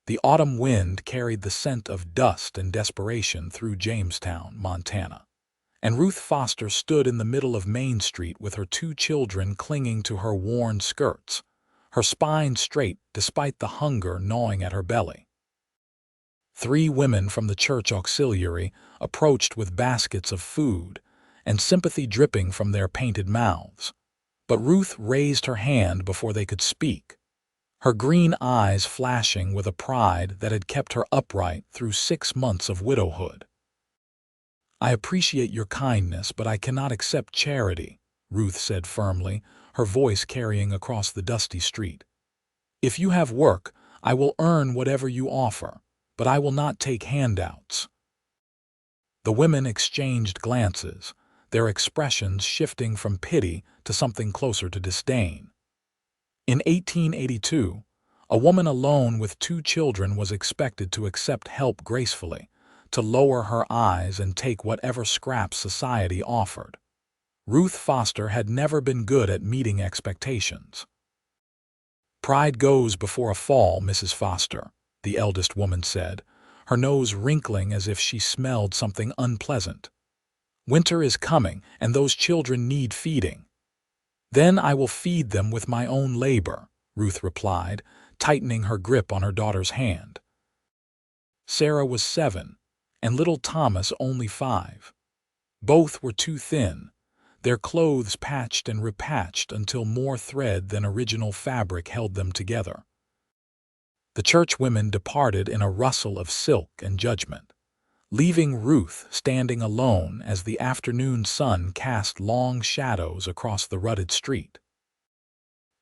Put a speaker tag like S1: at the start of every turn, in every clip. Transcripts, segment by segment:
S1: The autumn wind carried the scent of dust and desperation through Jamestown, Montana, and Ruth Foster stood in the middle of Main Street with her two children clinging to her worn skirts, her spine straight despite the hunger gnawing at her belly. Three women from the church auxiliary approached with baskets of food and sympathy dripping from their painted mouths. But Ruth raised her hand before they could speak, her green eyes flashing with a pride that had kept her upright through 6 months of widowhood. "I appreciate your kindness, but I cannot accept charity," Ruth said firmly, her voice carrying across the dusty street. "If you have work, I will earn whatever you offer, but I will not take handouts." The women exchanged glances, their expressions shifting from pity to something closer to disdain. In 1882, a woman alone with 2 children was expected to accept help gracefully, to lower her eyes and take whatever scraps society offered. Ruth Foster had never been good at meeting expectations. "Pride goes before a fall, Mrs. Foster," the eldest woman said, her nose wrinkling as if she smelled something unpleasant. "Winter is coming, and those children need feeding." "Then I will feed them with my own labor," Ruth replied, tightening her grip on her daughter's hand. Sarah was 7, and little Thomas only 5. Both were too thin, their clothes patched and repatched until more thread than original fabric held them together. The church women departed in a rustle of silk and judgment, leaving Ruth standing alone as the afternoon sun cast long shadows across the rutted street.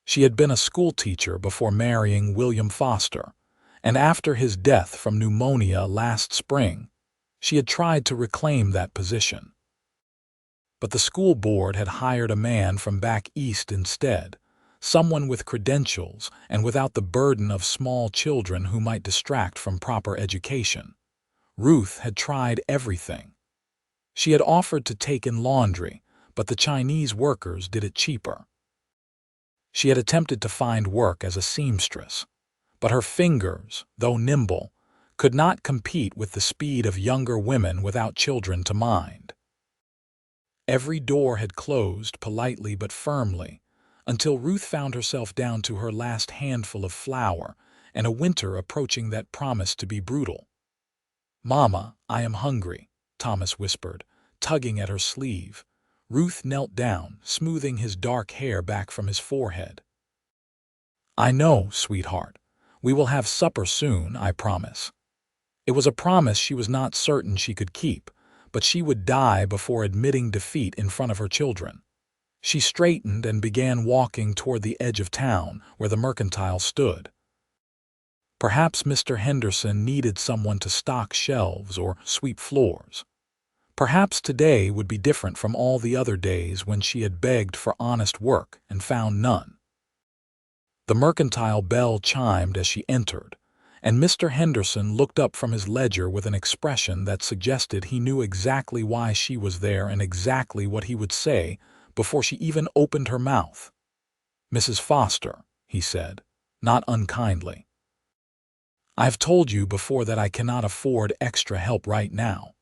S1: She had been a schoolteacher before marrying William Foster, and after his death from pneumonia last spring, she had tried to reclaim that position. But the school board had hired a man from back east instead, someone with credentials and without the burden of small children who might distract from proper education. Ruth had tried everything. She had offered to take in laundry, but the Chinese workers did it cheaper. She had attempted to find work as a seamstress, but her fingers, though nimble, could not compete with the speed of younger women without children to mind. Every door had closed politely but firmly, until Ruth found herself down to her last handful of flour and a winter approaching that promised to be brutal. "Mama, I am hungry," Thomas whispered, tugging at her sleeve. Ruth knelt down, smoothing his dark hair back from his forehead. "I know, sweetheart. We will have supper soon, I promise." It was a promise she was not certain she could keep, but she would die before admitting defeat in front of her children. She straightened and began walking toward the edge of town where the mercantile stood. Perhaps Mr. Henderson needed someone to stock shelves or sweep floors. Perhaps today would be different from all the other days when she had begged for honest work and found none. The mercantile bell chimed as she entered, and Mr. Henderson looked up from his ledger with an expression that suggested he knew exactly why she was there and exactly what he would say before she even opened her mouth. "Mrs. Foster," he said, not unkindly, "I have told you before that I cannot afford extra help right now."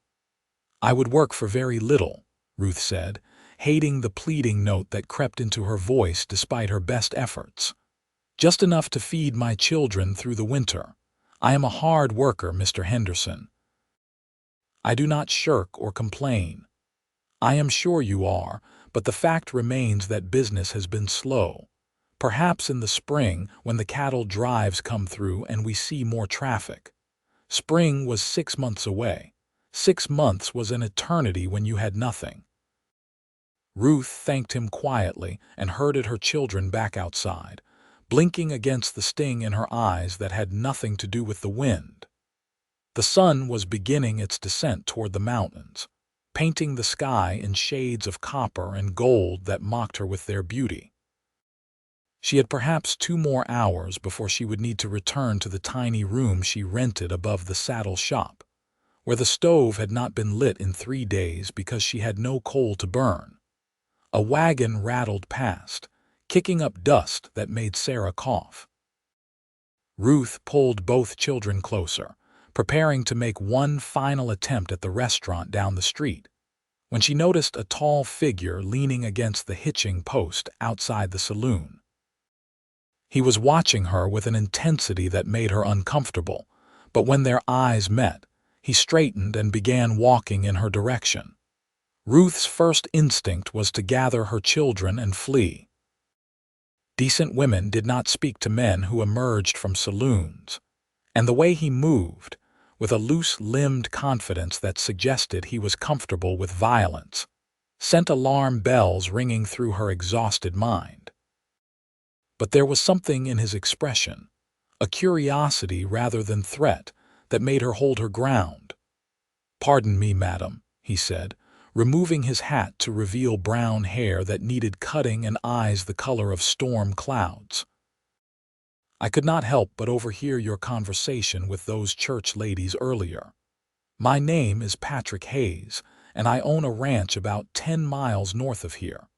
S1: "I would work for very little," Ruth said, hating the pleading note that crept into her voice despite her best efforts. "Just enough to feed my children through the winter. I am a hard worker, Mr. Henderson." "I do not shirk or complain." "I am sure you are, but the fact remains that business has been slow. Perhaps in the spring, when the cattle drives come through and we see more traffic." Spring was 6 months away. 6 months was an eternity when you had nothing. Ruth thanked him quietly and herded her children back outside, blinking against the sting in her eyes that had nothing to do with the wind. The sun was beginning its descent toward the mountains, painting the sky in shades of copper and gold that mocked her with their beauty. She had perhaps 2 more hours before she would need to return to the tiny room she rented above the saddle shop, where the stove had not been lit in 3 days because she had no coal to burn. A wagon rattled past, kicking up dust that made Sarah cough. Ruth pulled both children closer, preparing to make one final attempt at the restaurant down the street, when she noticed a tall figure leaning against the hitching post outside the saloon. He was watching her with an intensity that made her uncomfortable, but when their eyes met, he straightened and began walking in her direction. Ruth's first instinct was to gather her children and flee. Decent women did not speak to men who emerged from saloons, and the way he moved, with a loose-limbed confidence that suggested he was comfortable with violence, sent alarm bells ringing through her exhausted mind. But there was something in his expression, a curiosity rather than threat, that made her hold her ground. "Pardon me, madam," he said, removing his hat to reveal brown hair that needed cutting and eyes the color of storm clouds. "I could not help but overhear your conversation with those church ladies earlier. My name is Patrick Hayes, and I own a ranch about 10 miles north of here."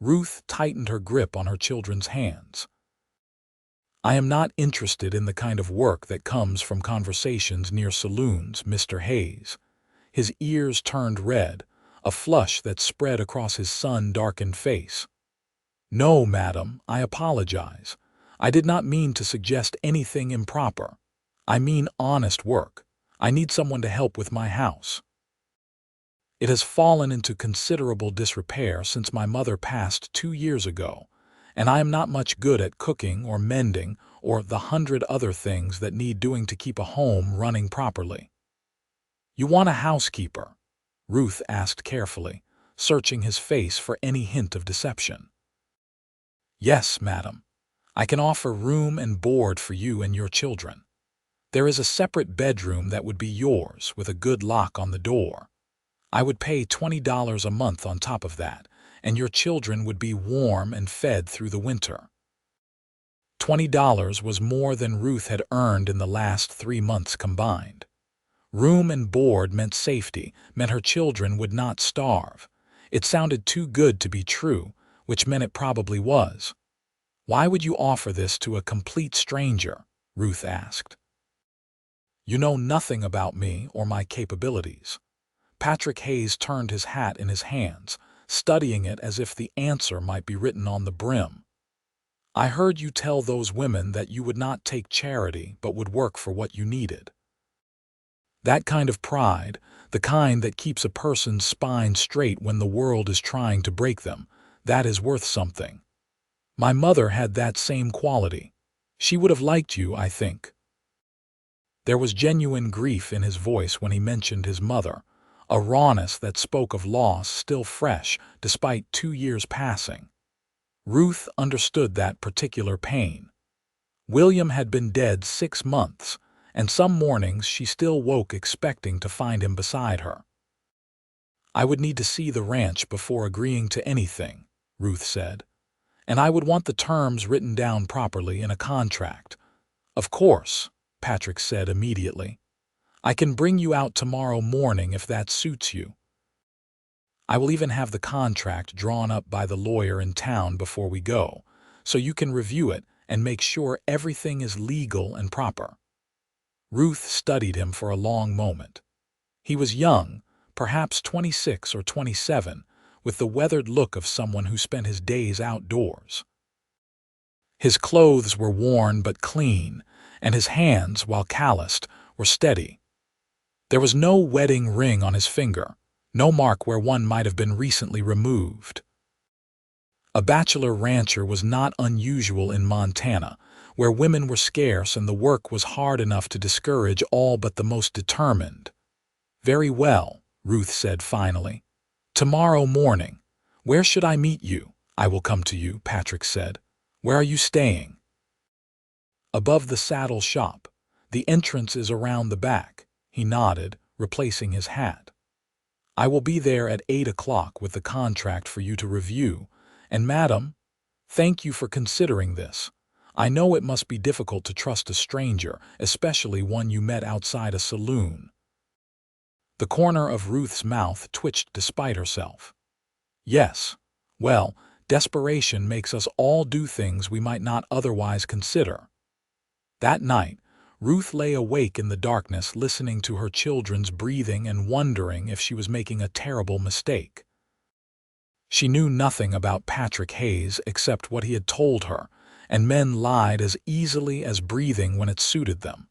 S1: Ruth tightened her grip on her children's hands. "I am not interested in the kind of work that comes from conversations near saloons, Mr. Hayes." His ears turned red, a flush that spread across his sun-darkened face. "No, madam, I apologize. I did not mean to suggest anything improper. I mean honest work. I need someone to help with my house. It has fallen into considerable disrepair since my mother passed 2 years ago, and I am not much good at cooking or mending or the 100 other things that need doing to keep a home running properly." "You want a housekeeper?" Ruth asked carefully, searching his face for any hint of deception. "Yes, madam. I can offer room and board for you and your children. There is a separate bedroom that would be yours with a good lock on the door. I would pay $20 a month on top of that, and your children would be warm and fed through the winter." $20 was more than Ruth had earned in the last 3 months combined. Room and board meant safety, meant her children would not starve. It sounded too good to be true, which meant it probably was. "Why would you offer this to a complete stranger?" Ruth asked. "You know nothing about me or my capabilities." Patrick Hayes turned his hat in his hands, studying it as if the answer might be written on the brim. "I heard you tell those women that you would not take charity but would work for what you needed. That kind of pride, the kind that keeps a person's spine straight when the world is trying to break them, that is worth something. My mother had that same quality. She would have liked you, I think." There was genuine grief in his voice when he mentioned his mother, a rawness that spoke of loss still fresh despite 2 years passing. Ruth understood that particular pain. William had been dead 6 months, and some mornings she still woke expecting to find him beside her. "I would need to see the ranch before agreeing to anything," Ruth said, "and I would want the terms written down properly in a contract." "Of course," Patrick said immediately. "I can bring you out tomorrow morning if that suits you. I will even have the contract drawn up by the lawyer in town before we go, so you can review it and make sure everything is legal and proper." Ruth studied him for a long moment. He was young, perhaps 26 or 27, with the weathered look of someone who spent his days outdoors. His clothes were worn but clean, and his hands, while calloused, were steady. There was no wedding ring on his finger, no mark where one might have been recently removed. A bachelor rancher was not unusual in Montana, where women were scarce and the work was hard enough to discourage all but the most determined. "Very well," Ruth said finally. "Tomorrow morning. Where should I meet you?" "I will come to you," Patrick said. "Where are you staying?" "Above the saddle shop. The entrance is around the back." He nodded, replacing his hat. "I will be there at 8 o'clock with the contract for you to review. And madam, thank you for considering this. I know it must be difficult to trust a stranger, especially one you met outside a saloon." The corner of Ruth's mouth twitched despite herself. "Yes. Well, desperation makes us all do things we might not otherwise consider." That night, Ruth lay awake in the darkness listening to her children's breathing and wondering if she was making a terrible mistake. She knew nothing about Patrick Hayes except what he had told her, and men lied as easily as breathing when it suited them.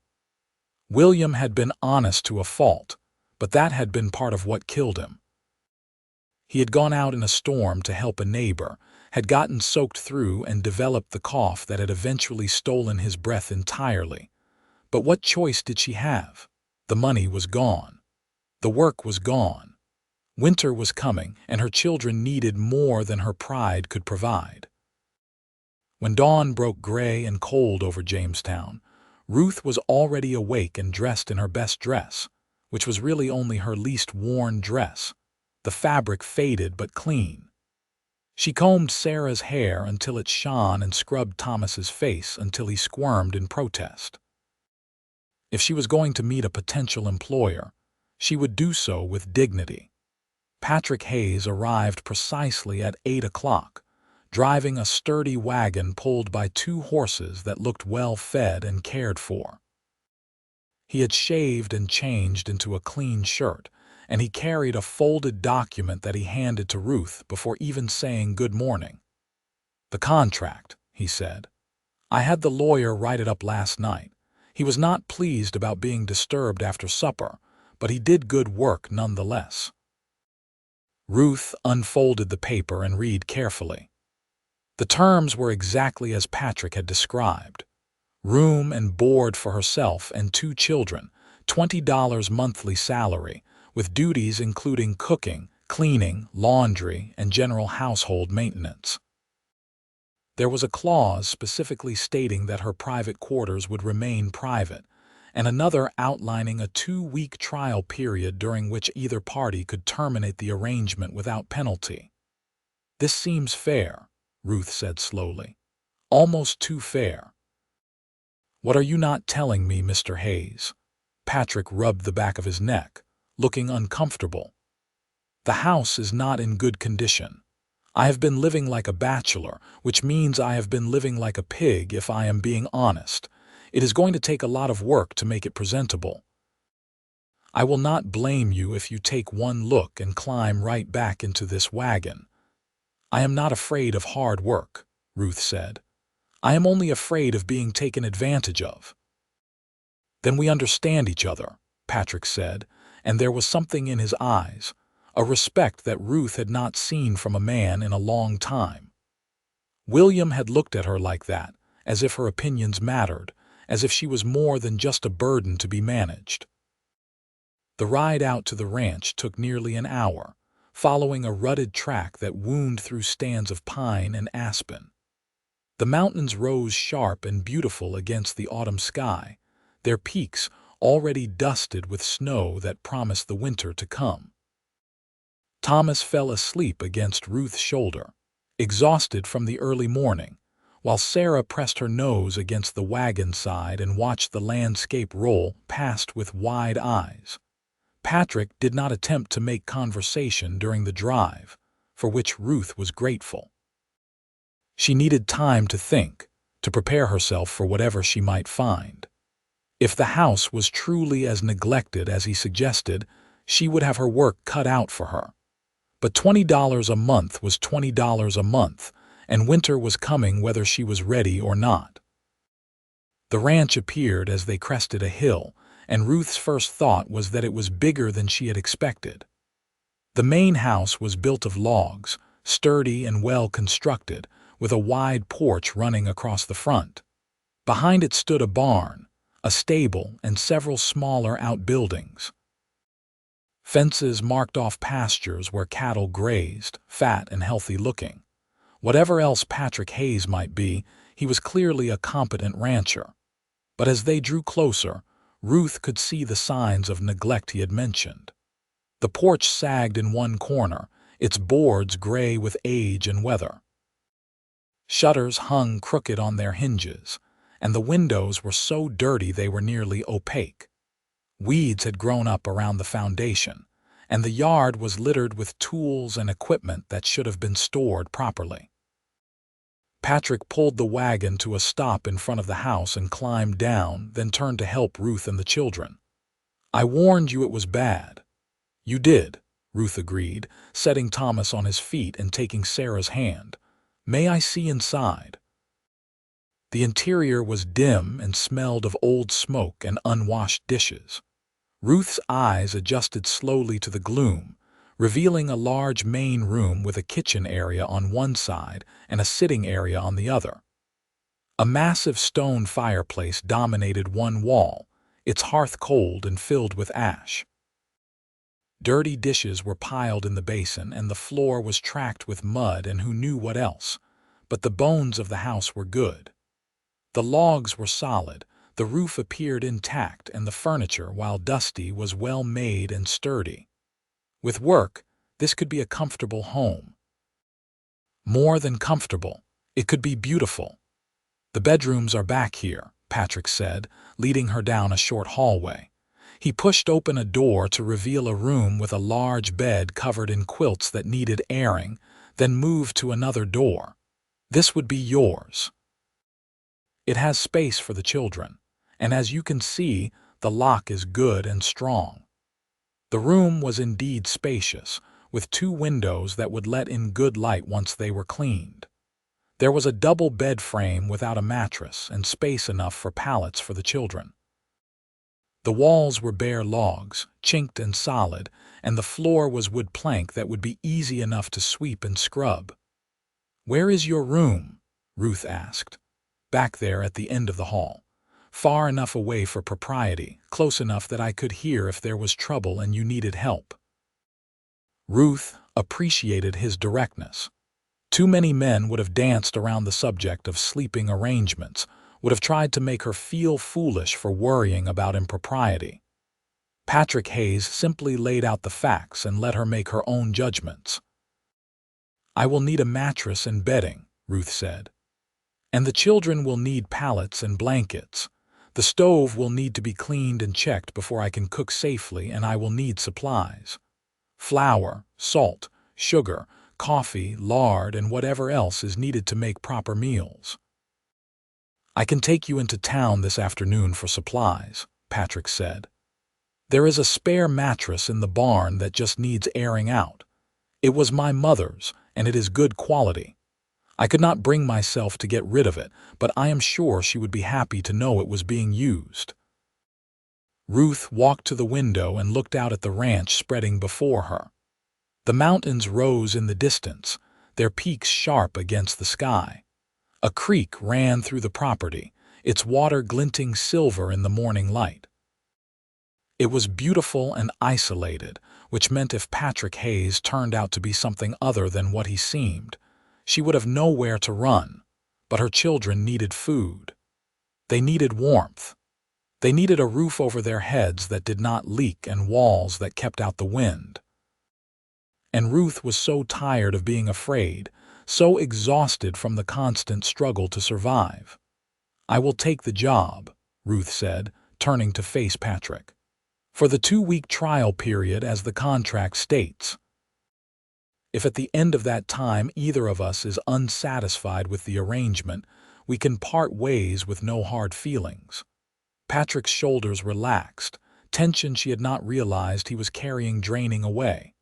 S1: William had been honest to a fault, but that had been part of what killed him. He had gone out in a storm to help a neighbor, had gotten soaked through and developed the cough that had eventually stolen his breath entirely. But what choice did she have? The money was gone. The work was gone. Winter was coming, and her children needed more than her pride could provide. When dawn broke gray and cold over Jamestown, Ruth was already awake and dressed in her best dress, which was really only her least worn dress, the fabric faded but clean. She combed Sarah's hair until it shone and scrubbed Thomas's face until he squirmed in protest. If she was going to meet a potential employer, she would do so with dignity. Patrick Hayes arrived precisely at 8 o'clock, driving a sturdy wagon pulled by 2 horses that looked well fed and cared for. He had shaved and changed into a clean shirt, and he carried a folded document that he handed to Ruth before even saying good morning. "The contract," he said. "I had the lawyer write it up last night. He was not pleased about being disturbed after supper, but he did good work nonetheless." Ruth unfolded the paper and read carefully. The terms were exactly as Patrick had described. Room and board for herself and 2 children, $20 monthly salary, with duties including cooking, cleaning, laundry, and general household maintenance. There was a clause specifically stating that her private quarters would remain private, and another outlining a 2-week trial period during which either party could terminate the arrangement without penalty. "This seems fair," Ruth said slowly. "Almost too fair." "What are you not telling me, Mr. Hayes?" Patrick rubbed the back of his neck, looking uncomfortable. "The house is not in good condition. I have been living like a bachelor, which means I have been living like a pig if I am being honest. It is going to take a lot of work to make it presentable. I will not blame you if you take one look and climb right back into this wagon." "I am not afraid of hard work," Ruth said. "I am only afraid of being taken advantage of." "Then we understand each other," Patrick said, and there was something in his eyes, a respect that Ruth had not seen from a man in a long time. William had looked at her like that, as if her opinions mattered, as if she was more than just a burden to be managed. The ride out to the ranch took nearly an hour, following a rutted track that wound through stands of pine and aspen. The mountains rose sharp and beautiful against the autumn sky, their peaks already dusted with snow that promised the winter to come. Thomas fell asleep against Ruth's shoulder, exhausted from the early morning, while Sarah pressed her nose against the wagon side and watched the landscape roll past with wide eyes. Patrick did not attempt to make conversation during the drive, for which Ruth was grateful. She needed time to think, to prepare herself for whatever she might find. If the house was truly as neglected as he suggested, she would have her work cut out for her. But $20 a month was $20 a month, and winter was coming whether she was ready or not. The ranch appeared as they crested a hill, and Ruth's first thought was that it was bigger than she had expected. The main house was built of logs, sturdy and well constructed, with a wide porch running across the front. Behind it stood a barn, a stable, and several smaller outbuildings. Fences marked off pastures where cattle grazed, fat and healthy-looking. Whatever else Patrick Hayes might be, he was clearly a competent rancher. But as they drew closer, Ruth could see the signs of neglect he had mentioned. The porch sagged in one corner, its boards gray with age and weather. Shutters hung crooked on their hinges, and the windows were so dirty they were nearly opaque. Weeds had grown up around the foundation, and the yard was littered with tools and equipment that should have been stored properly. Patrick pulled the wagon to a stop in front of the house and climbed down, then turned to help Ruth and the children. "I warned you it was bad." "You did," Ruth agreed, setting Thomas on his feet and taking Sarah's hand. "May I see inside?" The interior was dim and smelled of old smoke and unwashed dishes. Ruth's eyes adjusted slowly to the gloom, revealing a large main room with a kitchen area on one side and a sitting area on the other. A massive stone fireplace dominated one wall, its hearth cold and filled with ash. Dirty dishes were piled in the basin, and the floor was tracked with mud and who knew what else, but the bones of the house were good. The logs were solid, the roof appeared intact, and the furniture, while dusty, was well made and sturdy. With work, this could be a comfortable home. More than comfortable, it could be beautiful. "The bedrooms are back here," Patrick said, leading her down a short hallway. He pushed open a door to reveal a room with a large bed covered in quilts that needed airing, then moved to another door. "This would be yours. It has space for the children, and as you can see, the lock is good and strong." The room was indeed spacious, with 2 windows that would let in good light once they were cleaned. There was a double bed frame without a mattress and space enough for pallets for the children. The walls were bare logs, chinked and solid, and the floor was wood plank that would be easy enough to sweep and scrub. "Where is your room?" Ruth asked. "Back there at the end of the hall. Far enough away for propriety, close enough that I could hear if there was trouble and you needed help." Ruth appreciated his directness. Too many men would have danced around the subject of sleeping arrangements, would have tried to make her feel foolish for worrying about impropriety. Patrick Hayes simply laid out the facts and let her make her own judgments. "I will need a mattress and bedding," Ruth said. "And the children will need pallets and blankets. The stove will need to be cleaned and checked before I can cook safely, and I will need supplies. Flour, salt, sugar, coffee, lard, and whatever else is needed to make proper meals." "I can take you into town this afternoon for supplies," Patrick said. "There is a spare mattress in the barn that just needs airing out. It was my mother's, and it is good quality. I could not bring myself to get rid of it, but I am sure she would be happy to know it was being used." Ruth walked to the window and looked out at the ranch spreading before her. The mountains rose in the distance, their peaks sharp against the sky. A creek ran through the property, its water glinting silver in the morning light. It was beautiful and isolated, which meant if Patrick Hayes turned out to be something other than what he seemed, she would have nowhere to run. But her children needed food. They needed warmth. They needed a roof over their heads that did not leak and walls that kept out the wind. And Ruth was so tired of being afraid, so exhausted from the constant struggle to survive. "I will take the job," Ruth said, turning to face Patrick. "For the 2-week trial period as the contract states. If at the end of that time either of us is unsatisfied with the arrangement, we can part ways with no hard feelings." Patrick's shoulders relaxed, tension she had not realized he was carrying draining away.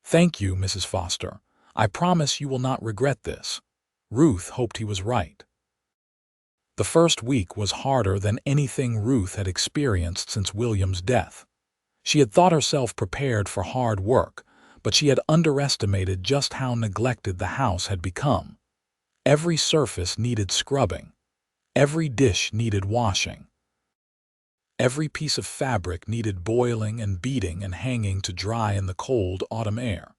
S1: "Thank you, Mrs. Foster. I promise you will not regret this." Ruth hoped he was right. The first week was harder than anything Ruth had experienced since William's death. She had thought herself prepared for hard work, but she had underestimated just how neglected the house had become. Every surface needed scrubbing. Every dish needed washing. Every piece of fabric needed boiling and beating and hanging to dry in the cold autumn air.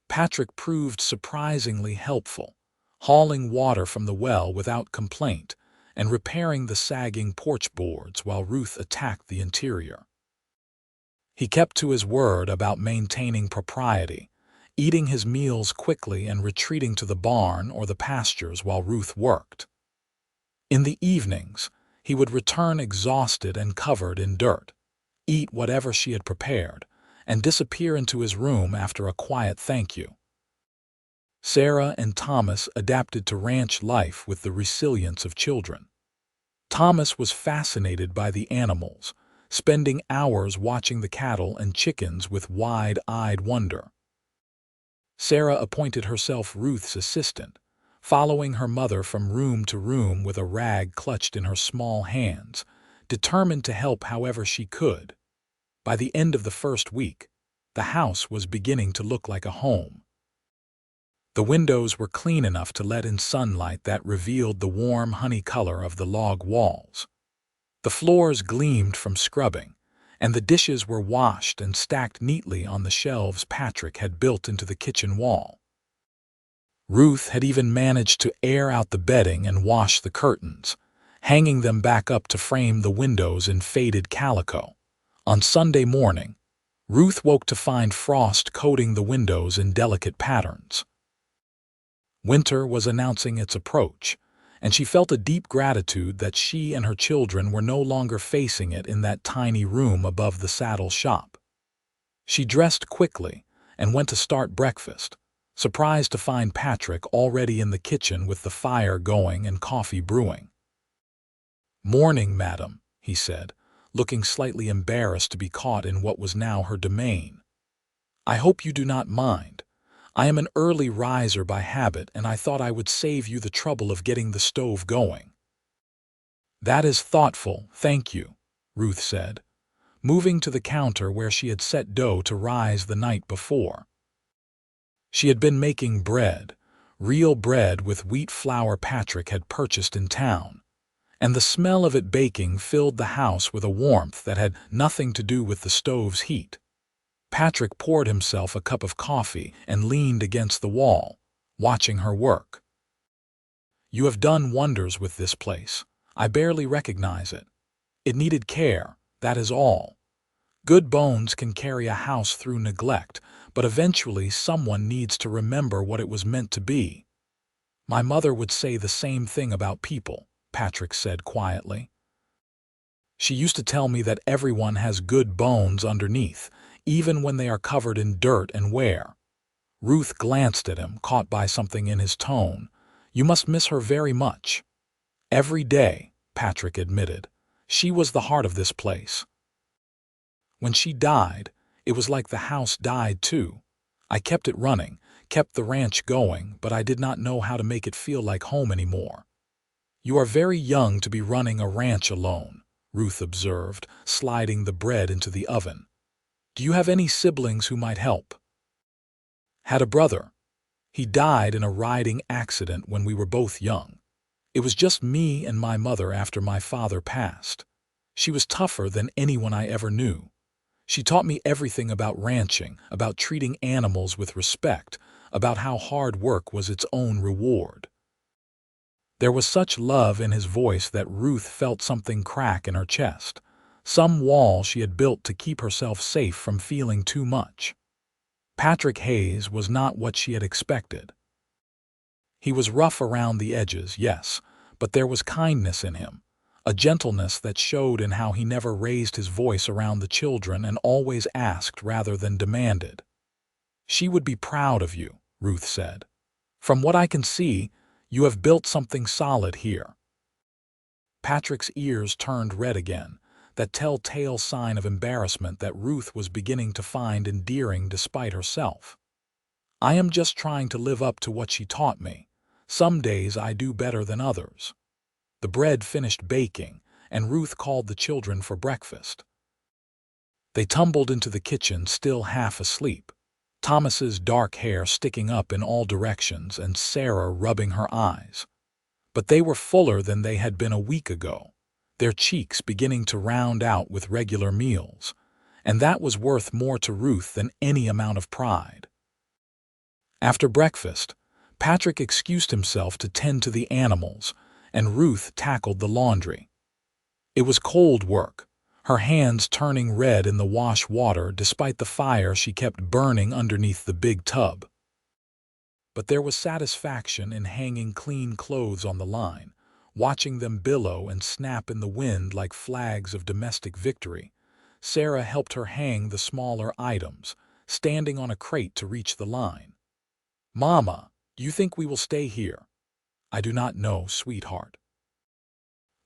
S1: Patrick proved surprisingly helpful, hauling water from the well without complaint and repairing the sagging porch boards while Ruth attacked the interior. He kept to his word about maintaining propriety, eating his meals quickly and retreating to the barn or the pastures while Ruth worked. In the evenings, he would return exhausted and covered in dirt, eat whatever she had prepared, and disappear into his room after a quiet thank you. Sarah and Thomas adapted to ranch life with the resilience of children. Thomas was fascinated by the animals, spending hours watching the cattle and chickens with wide-eyed wonder. Sarah appointed herself Ruth's assistant, following her mother from room to room with a rag clutched in her small hands, determined to help however she could. By the end of the first week, the house was beginning to look like a home. The windows were clean enough to let in sunlight that revealed the warm honey color of the log walls. The floors gleamed from scrubbing, and the dishes were washed and stacked neatly on the shelves Patrick had built into the kitchen wall. Ruth had even managed to air out the bedding and wash the curtains, hanging them back up to frame the windows in faded calico. On Sunday morning, Ruth woke to find frost coating the windows in delicate patterns. Winter was announcing its approach, and she felt a deep gratitude that she and her children were no longer facing it in that tiny room above the saddle shop. She dressed quickly and went to start breakfast, surprised to find Patrick already in the kitchen with the fire going and coffee brewing. "Morning, madam," he said, looking slightly embarrassed to be caught in what was now her domain. "I hope you do not mind. I am an early riser by habit, and I thought I would save you the trouble of getting the stove going." "That is thoughtful, thank you," Ruth said, moving to the counter where she had set dough to rise the night before. She had been making bread, real bread with wheat flour Patrick had purchased in town, and the smell of it baking filled the house with a warmth that had nothing to do with the stove's heat. Patrick poured himself a cup of coffee and leaned against the wall, watching her work. "You have done wonders with this place. I barely recognize it. It needed care, that is all. Good bones can carry a house through neglect, but eventually someone needs to remember what it was meant to be." "My mother would say the same thing about people," Patrick said quietly. "She used to tell me that everyone has good bones underneath, even when they are covered in dirt and wear." Ruth glanced at him, caught by something in his tone. "You must miss her very much." "Every day," Patrick admitted. "She was the heart of this place. When she died, it was like the house died too. I kept it running, kept the ranch going, but I did not know how to make it feel like home anymore." "You are very young to be running a ranch alone," Ruth observed, sliding the bread into the oven. "Do you have any siblings who might help?" "Had a brother. He died in a riding accident when we were both young. It was just me and my mother after my father passed. She was tougher than anyone I ever knew. She taught me everything about ranching, about treating animals with respect, about how hard work was its own reward." There was such love in his voice that Ruth felt something crack in her chest, some wall she had built to keep herself safe from feeling too much. Patrick Hayes was not what she had expected. He was rough around the edges, yes, but there was kindness in him, a gentleness that showed in how he never raised his voice around the children and always asked rather than demanded. "She would be proud of you," Ruth said. "From what I can see, you have built something solid here." Patrick's ears turned red again, that telltale sign of embarrassment that Ruth was beginning to find endearing despite herself. "I am just trying to live up to what she taught me. Some days I do better than others." The bread finished baking, and Ruth called the children for breakfast. They tumbled into the kitchen still half asleep, Thomas's dark hair sticking up in all directions and Sarah rubbing her eyes. But they were fuller than they had been a week ago, their cheeks beginning to round out with regular meals, and that was worth more to Ruth than any amount of pride. After breakfast, Patrick excused himself to tend to the animals, and Ruth tackled the laundry. It was cold work, her hands turning red in the wash water despite the fire she kept burning underneath the big tub. But there was satisfaction in hanging clean clothes on the line, watching them billow and snap in the wind like flags of domestic victory. Sarah helped her hang the smaller items, standing on a crate to reach the line. "Mama," Do you think we will stay here? I do not know, sweetheart.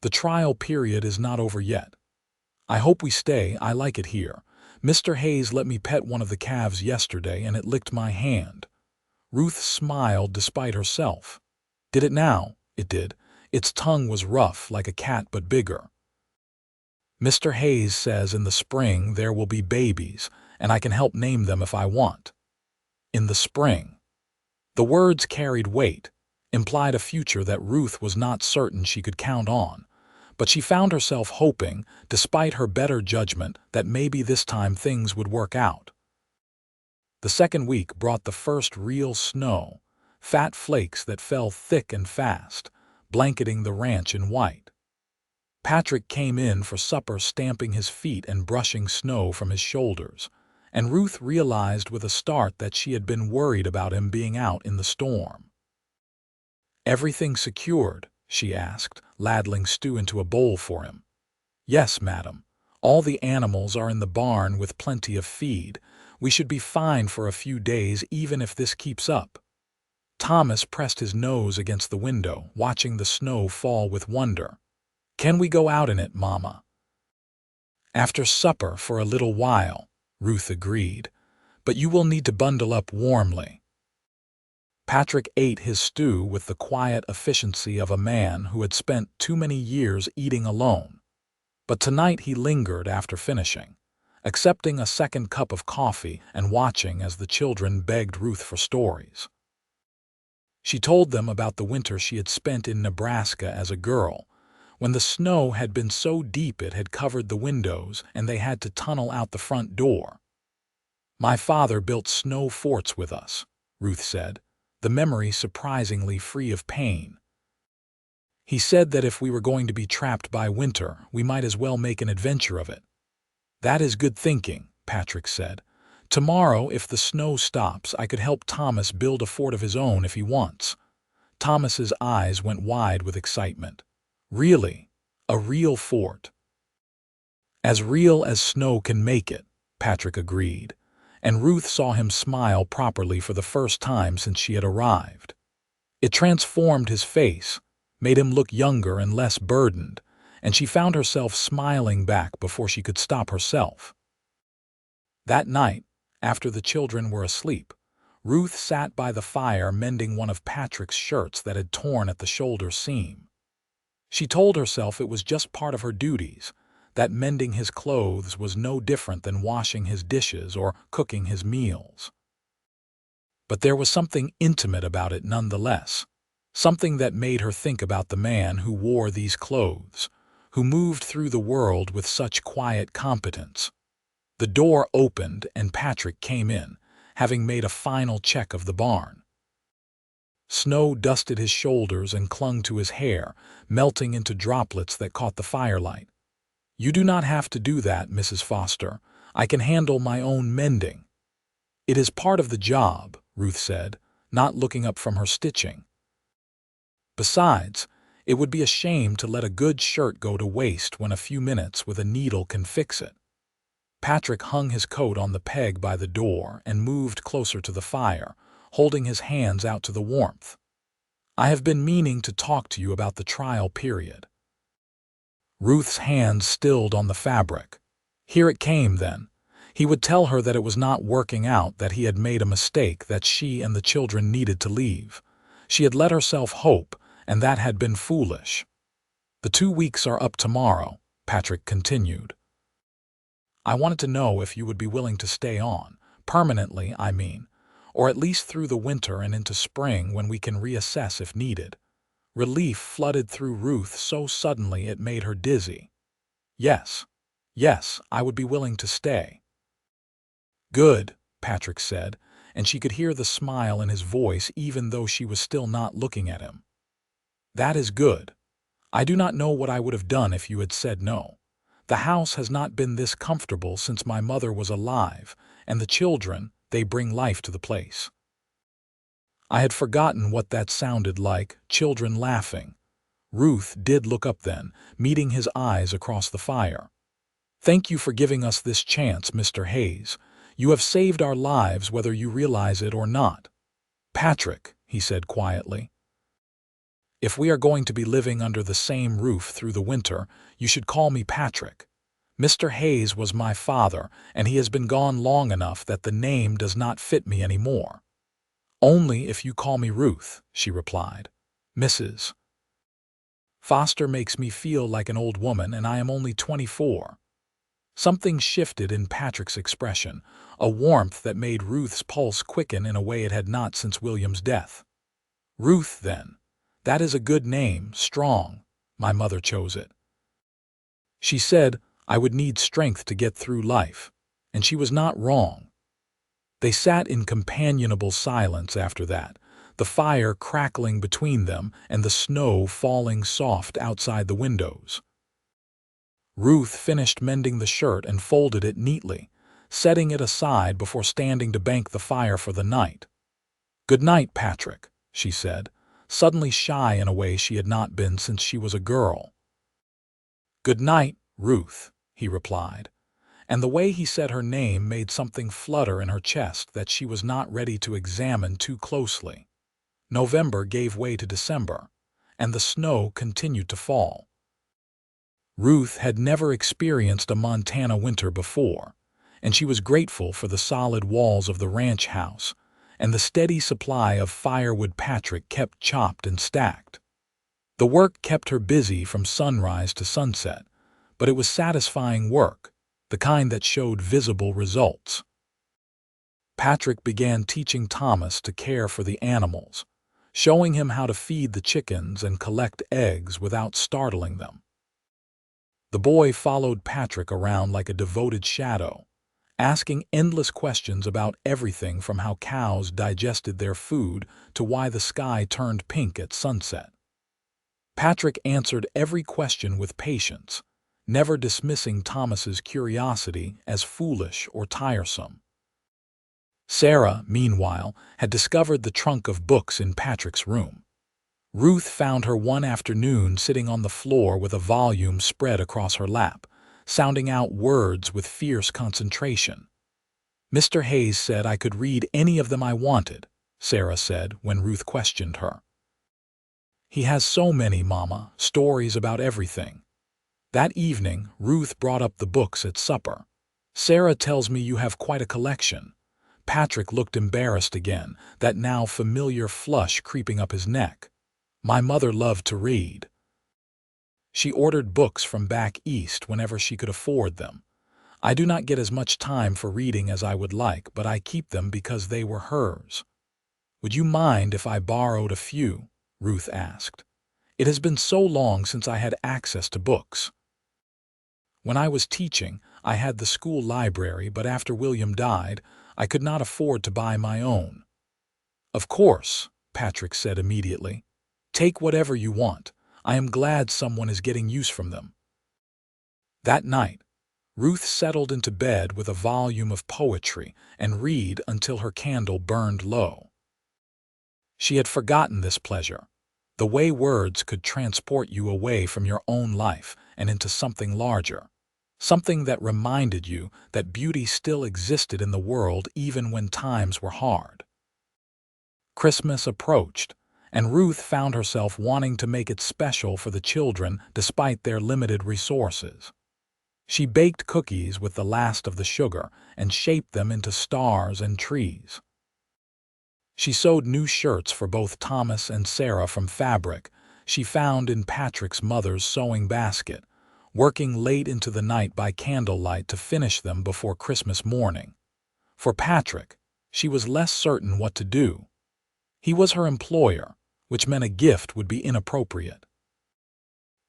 S1: The trial period is not over yet. I hope we stay. I like it here. Mr. Hayes let me pet one of the calves yesterday and it licked my hand. Ruth smiled despite herself. Did it now? It did. Its tongue was rough like a cat but bigger. Mr. Hayes says in the spring there will be babies, and I can help name them if I want. In the spring. The words carried weight, implied a future that Ruth was not certain she could count on, but she found herself hoping, despite her better judgment, that maybe this time things would work out. The second week brought the first real snow, fat flakes that fell thick and fast, blanketing the ranch in white. Patrick came in for supper stamping his feet and brushing snow from his shoulders, and Ruth realized with a start that she had been worried about him being out in the storm. "Everything secured?" she asked, ladling stew into a bowl for him. "Yes, madam. All the animals are in the barn with plenty of feed. We should be fine for a few days even if this keeps up." Thomas pressed his nose against the window, watching the snow fall with wonder. "Can we go out in it, Mama?" "After supper for a little while," Ruth agreed, "but you will need to bundle up warmly." Patrick ate his stew with the quiet efficiency of a man who had spent too many years eating alone. But tonight he lingered after finishing, accepting a second cup of coffee and watching as the children begged Ruth for stories. She told them about the winter she had spent in Nebraska as a girl, when the snow had been so deep it had covered the windows and they had to tunnel out the front door. "My father built snow forts with us," Ruth said, the memory surprisingly free of pain. "He said that if we were going to be trapped by winter, we might as well make an adventure of it." "That is good thinking," Patrick said. "Tomorrow, if the snow stops, I could help Thomas build a fort of his own if he wants." Thomas's eyes went wide with excitement. "Really? A real fort?" "As real as snow can make it," Patrick agreed, and Ruth saw him smile properly for the first time since she had arrived. It transformed his face, made him look younger and less burdened, and she found herself smiling back before she could stop herself. That night, after the children were asleep, Ruth sat by the fire mending one of Patrick's shirts that had torn at the shoulder seam. She told herself it was just part of her duties, that mending his clothes was no different than washing his dishes or cooking his meals. But there was something intimate about it nonetheless, something that made her think about the man who wore these clothes, who moved through the world with such quiet competence. The door opened and Patrick came in, having made a final check of the barn. Snow dusted his shoulders and clung to his hair, melting into droplets that caught the firelight. "You do not have to do that, Mrs. Foster. I can handle my own mending." "It is part of the job," Ruth said, not looking up from her stitching. "Besides, it would be a shame to let a good shirt go to waste when a few minutes with a needle can fix it." Patrick hung his coat on the peg by the door and moved closer to the fire, holding his hands out to the warmth. "I have been meaning to talk to you about the trial period." Ruth's hands stilled on the fabric. Here it came, then. He would tell her that it was not working out, that he had made a mistake, that she and the children needed to leave. She had let herself hope, and that had been foolish. "The 2 weeks are up tomorrow," Patrick continued. "I wanted to know if you would be willing to stay on, permanently, I mean, or at least through the winter and into spring when we can reassess if needed." Relief flooded through Ruth so suddenly it made her dizzy. Yes, I would be willing to stay." "Good," Patrick said, and she could hear the smile in his voice even though she was still not looking at him. "That is good. I do not know what I would have done if you had said no. The house has not been this comfortable since my mother was alive, and the children, they bring life to the place." I had forgotten what that sounded like, children laughing. Ruth did look up then, meeting his eyes across the fire. "Thank you for giving us this chance, Mr. Hayes. You have saved our lives whether you realize it or not." "Patrick," he said quietly. "If we are going to be living under the same roof through the winter, you should call me Patrick. Mr. Hayes was my father, and he has been gone long enough that the name does not fit me any more." "Only if you call me Ruth," she replied. "Mrs. Foster makes me feel like an old woman, and I am only 24. Something shifted in Patrick's expression, a warmth that made Ruth's pulse quicken in a way it had not since William's death. "Ruth, then. That is a good name, strong. My mother chose it. She said I would need strength to get through life, and she was not wrong." They sat in companionable silence after that, the fire crackling between them and the snow falling soft outside the windows. Ruth finished mending the shirt and folded it neatly, setting it aside before standing to bank the fire for the night. "Good night, Patrick," she said, suddenly shy in a way she had not been since she was a girl. "Good night, Ruth," he replied, and the way he said her name made something flutter in her chest that she was not ready to examine too closely. November gave way to December, and the snow continued to fall. Ruth had never experienced a Montana winter before, and she was grateful for the solid walls of the ranch house and the steady supply of firewood Patrick kept chopped and stacked. The work kept her busy from sunrise to sunset, but it was satisfying work, the kind that showed visible results. Patrick began teaching Thomas to care for the animals, showing him how to feed the chickens and collect eggs without startling them. The boy followed Patrick around like a devoted shadow, asking endless questions about everything from how cows digested their food to why the sky turned pink at sunset. Patrick answered every question with patience, never dismissing Thomas's curiosity as foolish or tiresome. Sarah, meanwhile, had discovered the trunk of books in Patrick's room. Ruth found her one afternoon sitting on the floor with a volume spread across her lap, sounding out words with fierce concentration. "Mr. Hayes said I could read any of them I wanted," Sarah said when Ruth questioned her. "He has so many, Mama, stories about everything." That evening, Ruth brought up the books at supper. "Sarah tells me you have quite a collection." Patrick looked embarrassed again, that now familiar flush creeping up his neck. "My mother loved to read. She ordered books from back east whenever she could afford them. I do not get as much time for reading as I would like, but I keep them because they were hers." "Would you mind if I borrowed a few?" Ruth asked. "It has been so long since I had access to books. When I was teaching, I had the school library, but after William died, I could not afford to buy my own." "Of course," Patrick said immediately. "Take whatever you want. I am glad someone is getting use from them." That night, Ruth settled into bed with a volume of poetry and read until her candle burned low. She had forgotten this pleasure, the way words could transport you away from your own life and into something larger, something that reminded you that beauty still existed in the world even when times were hard. Christmas approached, and Ruth found herself wanting to make it special for the children despite their limited resources. She baked cookies with the last of the sugar and shaped them into stars and trees. She sewed new shirts for both Thomas and Sarah from fabric she found in Patrick's mother's sewing basket, working late into the night by candlelight to finish them before Christmas morning. For Patrick, she was less certain what to do. He was her employer, which meant a gift would be inappropriate.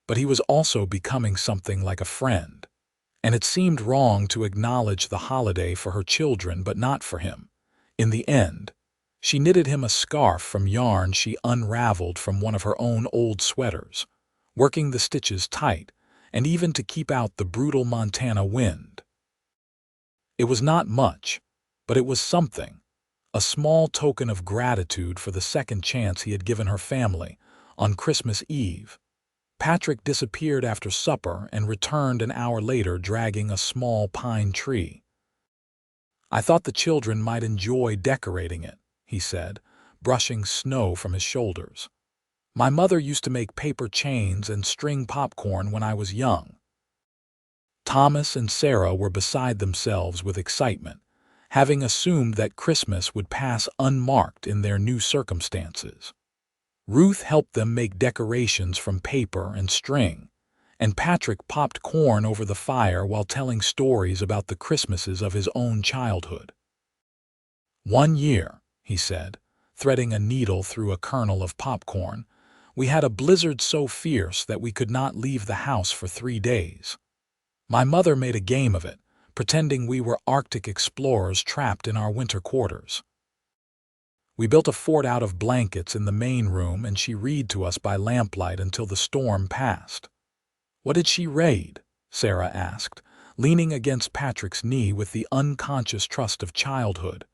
S1: But he was also becoming something like a friend, and it seemed wrong to acknowledge the holiday for her children but not for him. In the end, she knitted him a scarf from yarn she unraveled from one of her own old sweaters, working the stitches tight, and even to keep out the brutal Montana wind. It was not much, but it was something, a small token of gratitude for the second chance he had given her family. On Christmas Eve, Patrick disappeared after supper and returned an hour later dragging a small pine tree. "I thought the children might enjoy decorating it," he said, brushing snow from his shoulders. "My mother used to make paper chains and string popcorn when I was young." Thomas and Sarah were beside themselves with excitement, having assumed that Christmas would pass unmarked in their new circumstances. Ruth helped them make decorations from paper and string, and Patrick popped corn over the fire while telling stories about the Christmases of his own childhood. "One year," he said, threading a needle through a kernel of popcorn, "we had a blizzard so fierce that we could not leave the house for 3 days. My mother made a game of it, pretending we were Arctic explorers trapped in our winter quarters. We built a fort out of blankets in the main room, and she read to us by lamplight until the storm passed." "What did she raid?" Sarah asked, leaning against Patrick's knee with the unconscious trust of childhood.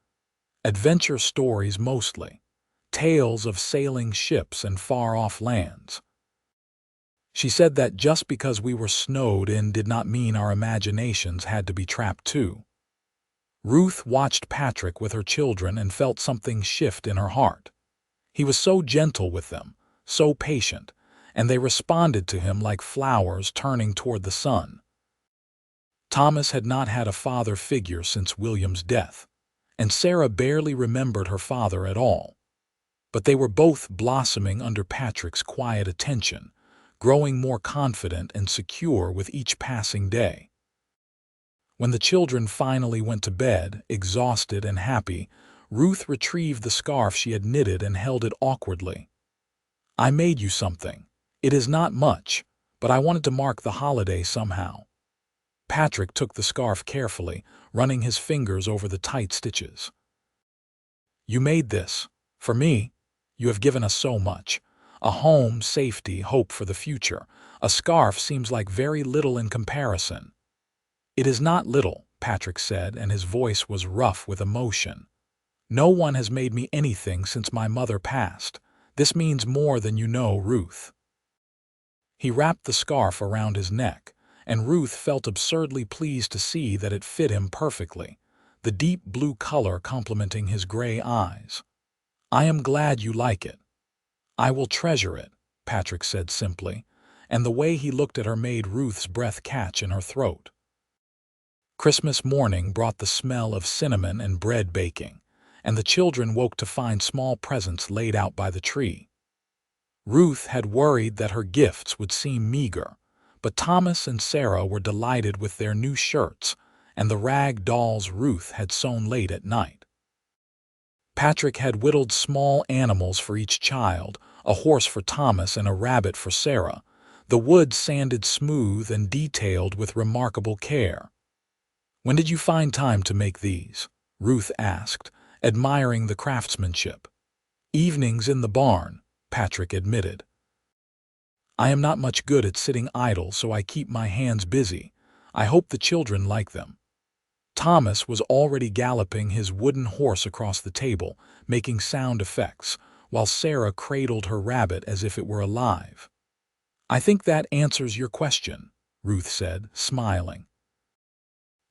S1: "Adventure stories mostly, tales of sailing ships and far-off lands. She said that just because we were snowed in did not mean our imaginations had to be trapped too." Ruth watched Patrick with her children and felt something shift in her heart. He was so gentle with them, so patient, and they responded to him like flowers turning toward the sun. Thomas had not had a father figure since William's death, and Sarah barely remembered her father at all. But they were both blossoming under Patrick's quiet attention, growing more confident and secure with each passing day. When the children finally went to bed, exhausted and happy, Ruth retrieved the scarf she had knitted and held it awkwardly. "I made you something. It is not much, but I wanted to mark the holiday somehow." Patrick took the scarf carefully, running his fingers over the tight stitches. "You made this. For me. You have given us so much. A home, safety, hope for the future. A scarf seems like very little in comparison." "It is not little," Patrick said, and his voice was rough with emotion. "No one has made me anything since my mother passed. This means more than you know, Ruth." He wrapped the scarf around his neck, and Ruth felt absurdly pleased to see that it fit him perfectly, the deep blue color complementing his gray eyes. "I am glad you like it." "I will treasure it," Patrick said simply, and the way he looked at her made Ruth's breath catch in her throat. Christmas morning brought the smell of cinnamon and bread baking, and the children woke to find small presents laid out by the tree. Ruth had worried that her gifts would seem meager, but Thomas and Sarah were delighted with their new shirts and the rag dolls Ruth had sewn late at night. Patrick had whittled small animals for each child, a horse for Thomas and a rabbit for Sarah, the wood sanded smooth and detailed with remarkable care. "When did you find time to make these?" Ruth asked, admiring the craftsmanship. "Evenings in the barn," Patrick admitted. "I am not much good at sitting idle, so I keep my hands busy. I hope the children like them." Thomas was already galloping his wooden horse across the table, making sound effects, while Sarah cradled her rabbit as if it were alive. "I think that answers your question," Ruth said, smiling.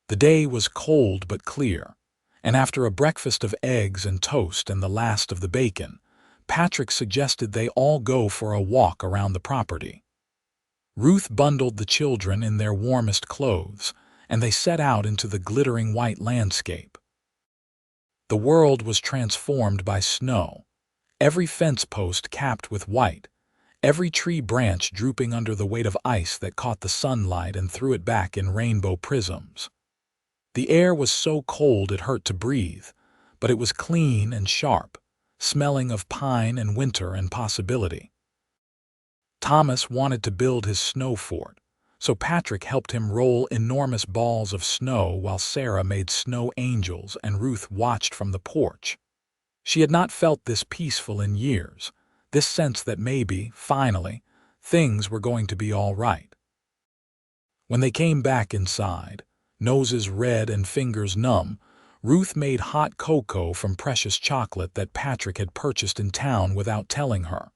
S1: The day was cold but clear, and after a breakfast of eggs and toast and the last of the bacon, Patrick suggested they all go for a walk around the property. Ruth bundled the children in their warmest clothes, and they set out into the glittering white landscape. The world was transformed by snow, every fence post capped with white, every tree branch drooping under the weight of ice that caught the sunlight and threw it back in rainbow prisms. The air was so cold it hurt to breathe, but it was clean and sharp, smelling of pine and winter and possibility. Thomas wanted to build his snow fort, so Patrick helped him roll enormous balls of snow while Sarah made snow angels and Ruth watched from the porch. She had not felt this peaceful in years, this sense that maybe, finally, things were going to be all right. When they came back inside, noses red and fingers numb, Ruth made hot cocoa from precious chocolate that Patrick had purchased in town without telling her.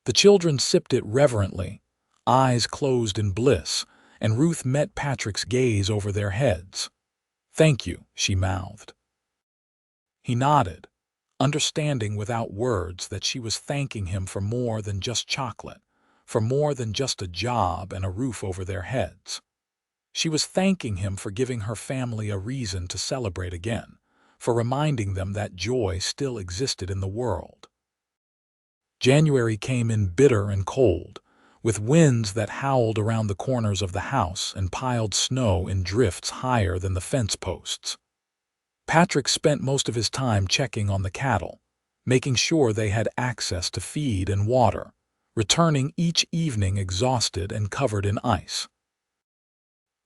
S1: The children sipped it reverently, eyes closed in bliss, and Ruth met Patrick's gaze over their heads. "Thank you," she mouthed. He nodded. understanding without words that she was thanking him for more than just chocolate, for more than just a job and a roof over their heads. She was thanking him for giving her family a reason to celebrate again, for reminding them that joy still existed in the world. January came in bitter and cold, with winds that howled around the corners of the house and piled snow in drifts higher than the fence posts. Patrick spent most of his time checking on the cattle, making sure they had access to feed and water, returning each evening exhausted and covered in ice.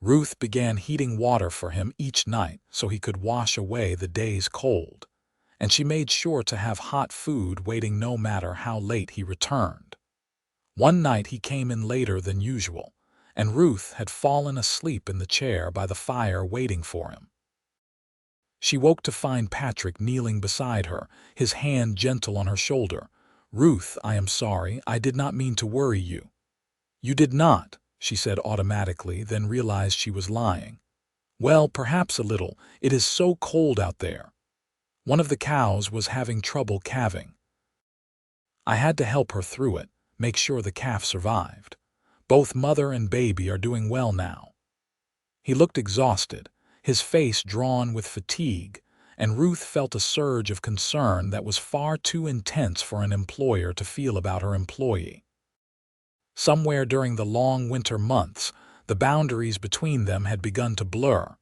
S1: Ruth began heating water for him each night so he could wash away the day's cold, and she made sure to have hot food waiting no matter how late he returned. One night he came in later than usual, and Ruth had fallen asleep in the chair by the fire waiting for him. She woke to find Patrick kneeling beside her, his hand gentle on her shoulder. "Ruth, I am sorry, I did not mean to worry you." "You did not," she said automatically, then realized she was lying. "Well, perhaps a little. It is so cold out there. One of the cows was having trouble calving. I had to help her through it, make sure the calf survived. Both mother and baby are doing well now." He looked exhausted, his face drawn with fatigue, and Ruth felt a surge of concern that was far too intense for an employer to feel about her employee. Somewhere during the long winter months, the boundaries between them had begun to blur.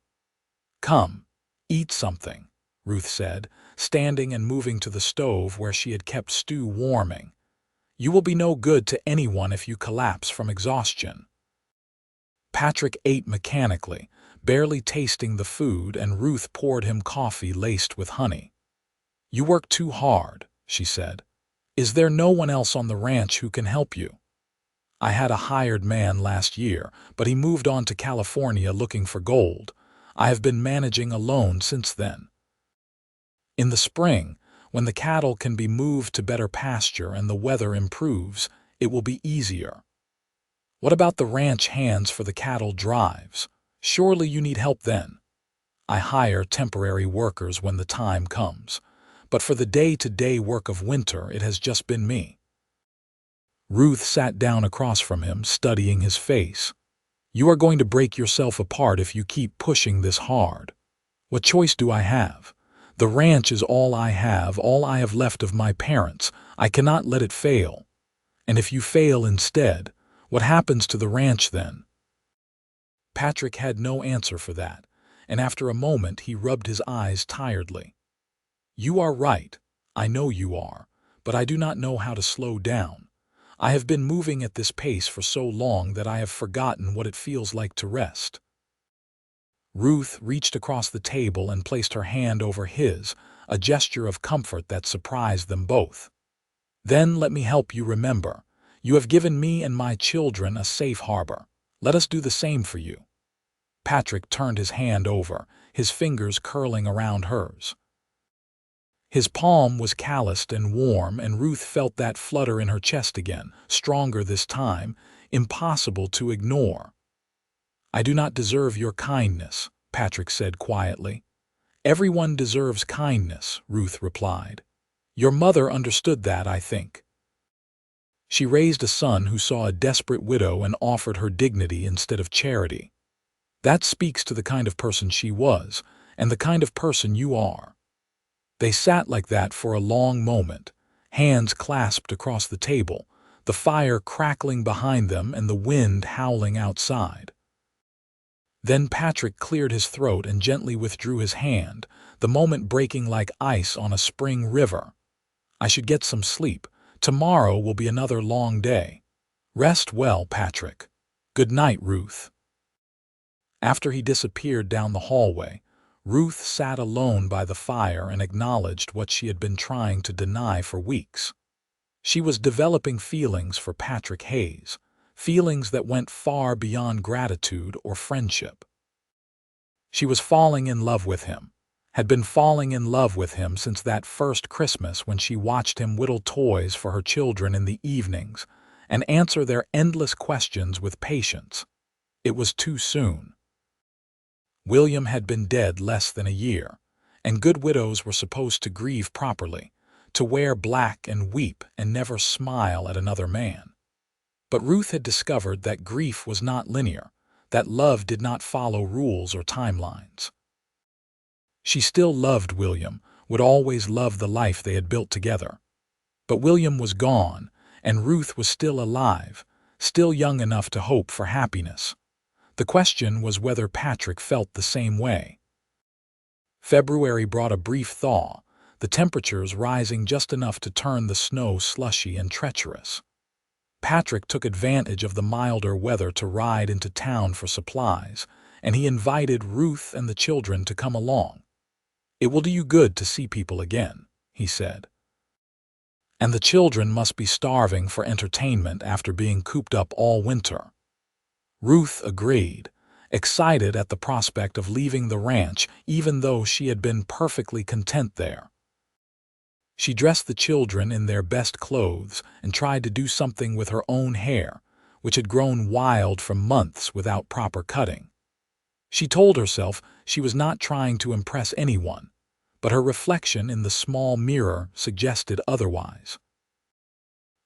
S1: "Come, eat something," Ruth said, standing and moving to the stove where she had kept stew warming. "You will be no good to anyone if you collapse from exhaustion." Patrick ate mechanically, barely tasting the food, and Ruth poured him coffee laced with honey. "You work too hard," she said. "Is there no one else on the ranch who can help you?" "I had a hired man last year, but he moved on to California looking for gold. I have been managing alone since then." "In the spring, when the cattle can be moved to better pasture and the weather improves, it will be easier." "What about the ranch hands for the cattle drives? Surely you need help then." "I hire temporary workers when the time comes, but for the day-to-day work of winter it has just been me." Ruth sat down across from him, studying his face. "You are going to break yourself apart if you keep pushing this hard. What choice do I have? The ranch is all I have left of my parents. I cannot let it fail. And if you fail instead, what happens to the ranch then?" Patrick had no answer for that, and after a moment he rubbed his eyes tiredly. "You are right. I know you are, but I do not know how to slow down. I have been moving at this pace for so long that I have forgotten what it feels like to rest." Ruth reached across the table and placed her hand over his, a gesture of comfort that surprised them both. "Then let me help you remember. You have given me and my children a safe harbor. Let us do the same for you." Patrick turned his hand over, his fingers curling around hers. His palm was calloused and warm, and Ruth felt that flutter in her chest again, stronger this time, impossible to ignore. "I do not deserve your kindness," Patrick said quietly. "Everyone deserves kindness," Ruth replied. "Your mother understood that, I think. She raised a son who saw a desperate widow and offered her dignity instead of charity. That speaks to the kind of person she was, and the kind of person you are." They sat like that for a long moment, hands clasped across the table, the fire crackling behind them and the wind howling outside. Then Patrick cleared his throat and gently withdrew his hand, the moment breaking like ice on a spring river. "I should get some sleep. Tomorrow will be another long day. Rest well, Patrick. Good night, Ruth." After he disappeared down the hallway, Ruth sat alone by the fire and acknowledged what she had been trying to deny for weeks. She was developing feelings for Patrick Hayes, feelings that went far beyond gratitude or friendship. She was falling in love with him, had been falling in love with him since that first Christmas when she watched him whittle toys for her children in the evenings and answer their endless questions with patience. It was too soon. William had been dead less than a year, and good widows were supposed to grieve properly, to wear black and weep and never smile at another man. But Ruth had discovered that grief was not linear, that love did not follow rules or timelines. She still loved William, would always love the life they had built together. But William was gone, and Ruth was still alive, still young enough to hope for happiness. The question was whether Patrick felt the same way. February brought a brief thaw, the temperatures rising just enough to turn the snow slushy and treacherous. Patrick took advantage of the milder weather to ride into town for supplies, and he invited Ruth and the children to come along. "It will do you good to see people again," he said. "And the children must be starving for entertainment after being cooped up all winter." Ruth agreed, excited at the prospect of leaving the ranch even though she had been perfectly content there. She dressed the children in their best clothes and tried to do something with her own hair, which had grown wild for months without proper cutting. She told herself she was not trying to impress anyone, but her reflection in the small mirror suggested otherwise.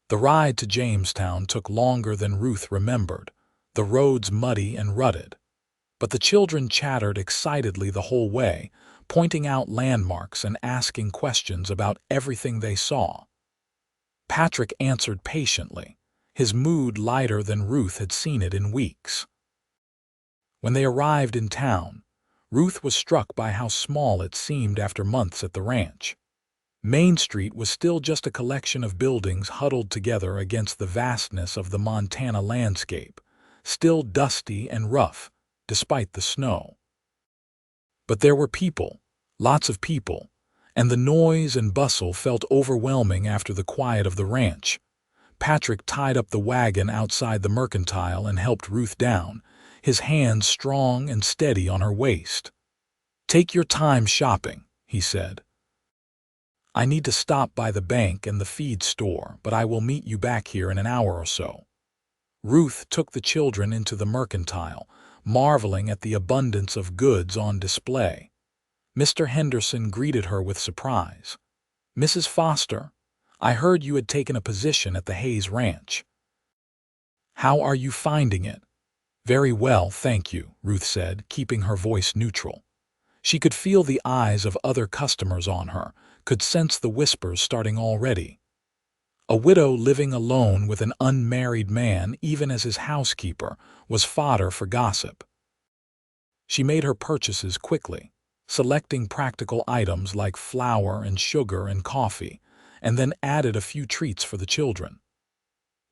S1: The ride to Jamestown took longer than Ruth remembered, the roads muddy and rutted. But the children chattered excitedly the whole way, pointing out landmarks and asking questions about everything they saw. Patrick answered patiently, his mood lighter than Ruth had seen it in weeks. When they arrived in town, Ruth was struck by how small it seemed after months at the ranch. Main Street was still just a collection of buildings huddled together against the vastness of the Montana landscape, still dusty and rough, despite the snow. But there were people, lots of people, and the noise and bustle felt overwhelming after the quiet of the ranch. Patrick tied up the wagon outside the mercantile and helped Ruth down, his hands strong and steady on her waist. "Take your time shopping," he said. "I need to stop by the bank and the feed store, but I will meet you back here in an hour or so." Ruth took the children into the mercantile, marveling at the abundance of goods on display. Mr. Henderson greeted her with surprise. "Mrs. Foster, I heard you had taken a position at the Hayes Ranch. How are you finding it?" "Very well, thank you," Ruth said, keeping her voice neutral. She could feel the eyes of other customers on her, could sense the whispers starting already. A widow living alone with an unmarried man, even as his housekeeper, was fodder for gossip. She made her purchases quickly, selecting practical items like flour and sugar and coffee, and then added a few treats for the children.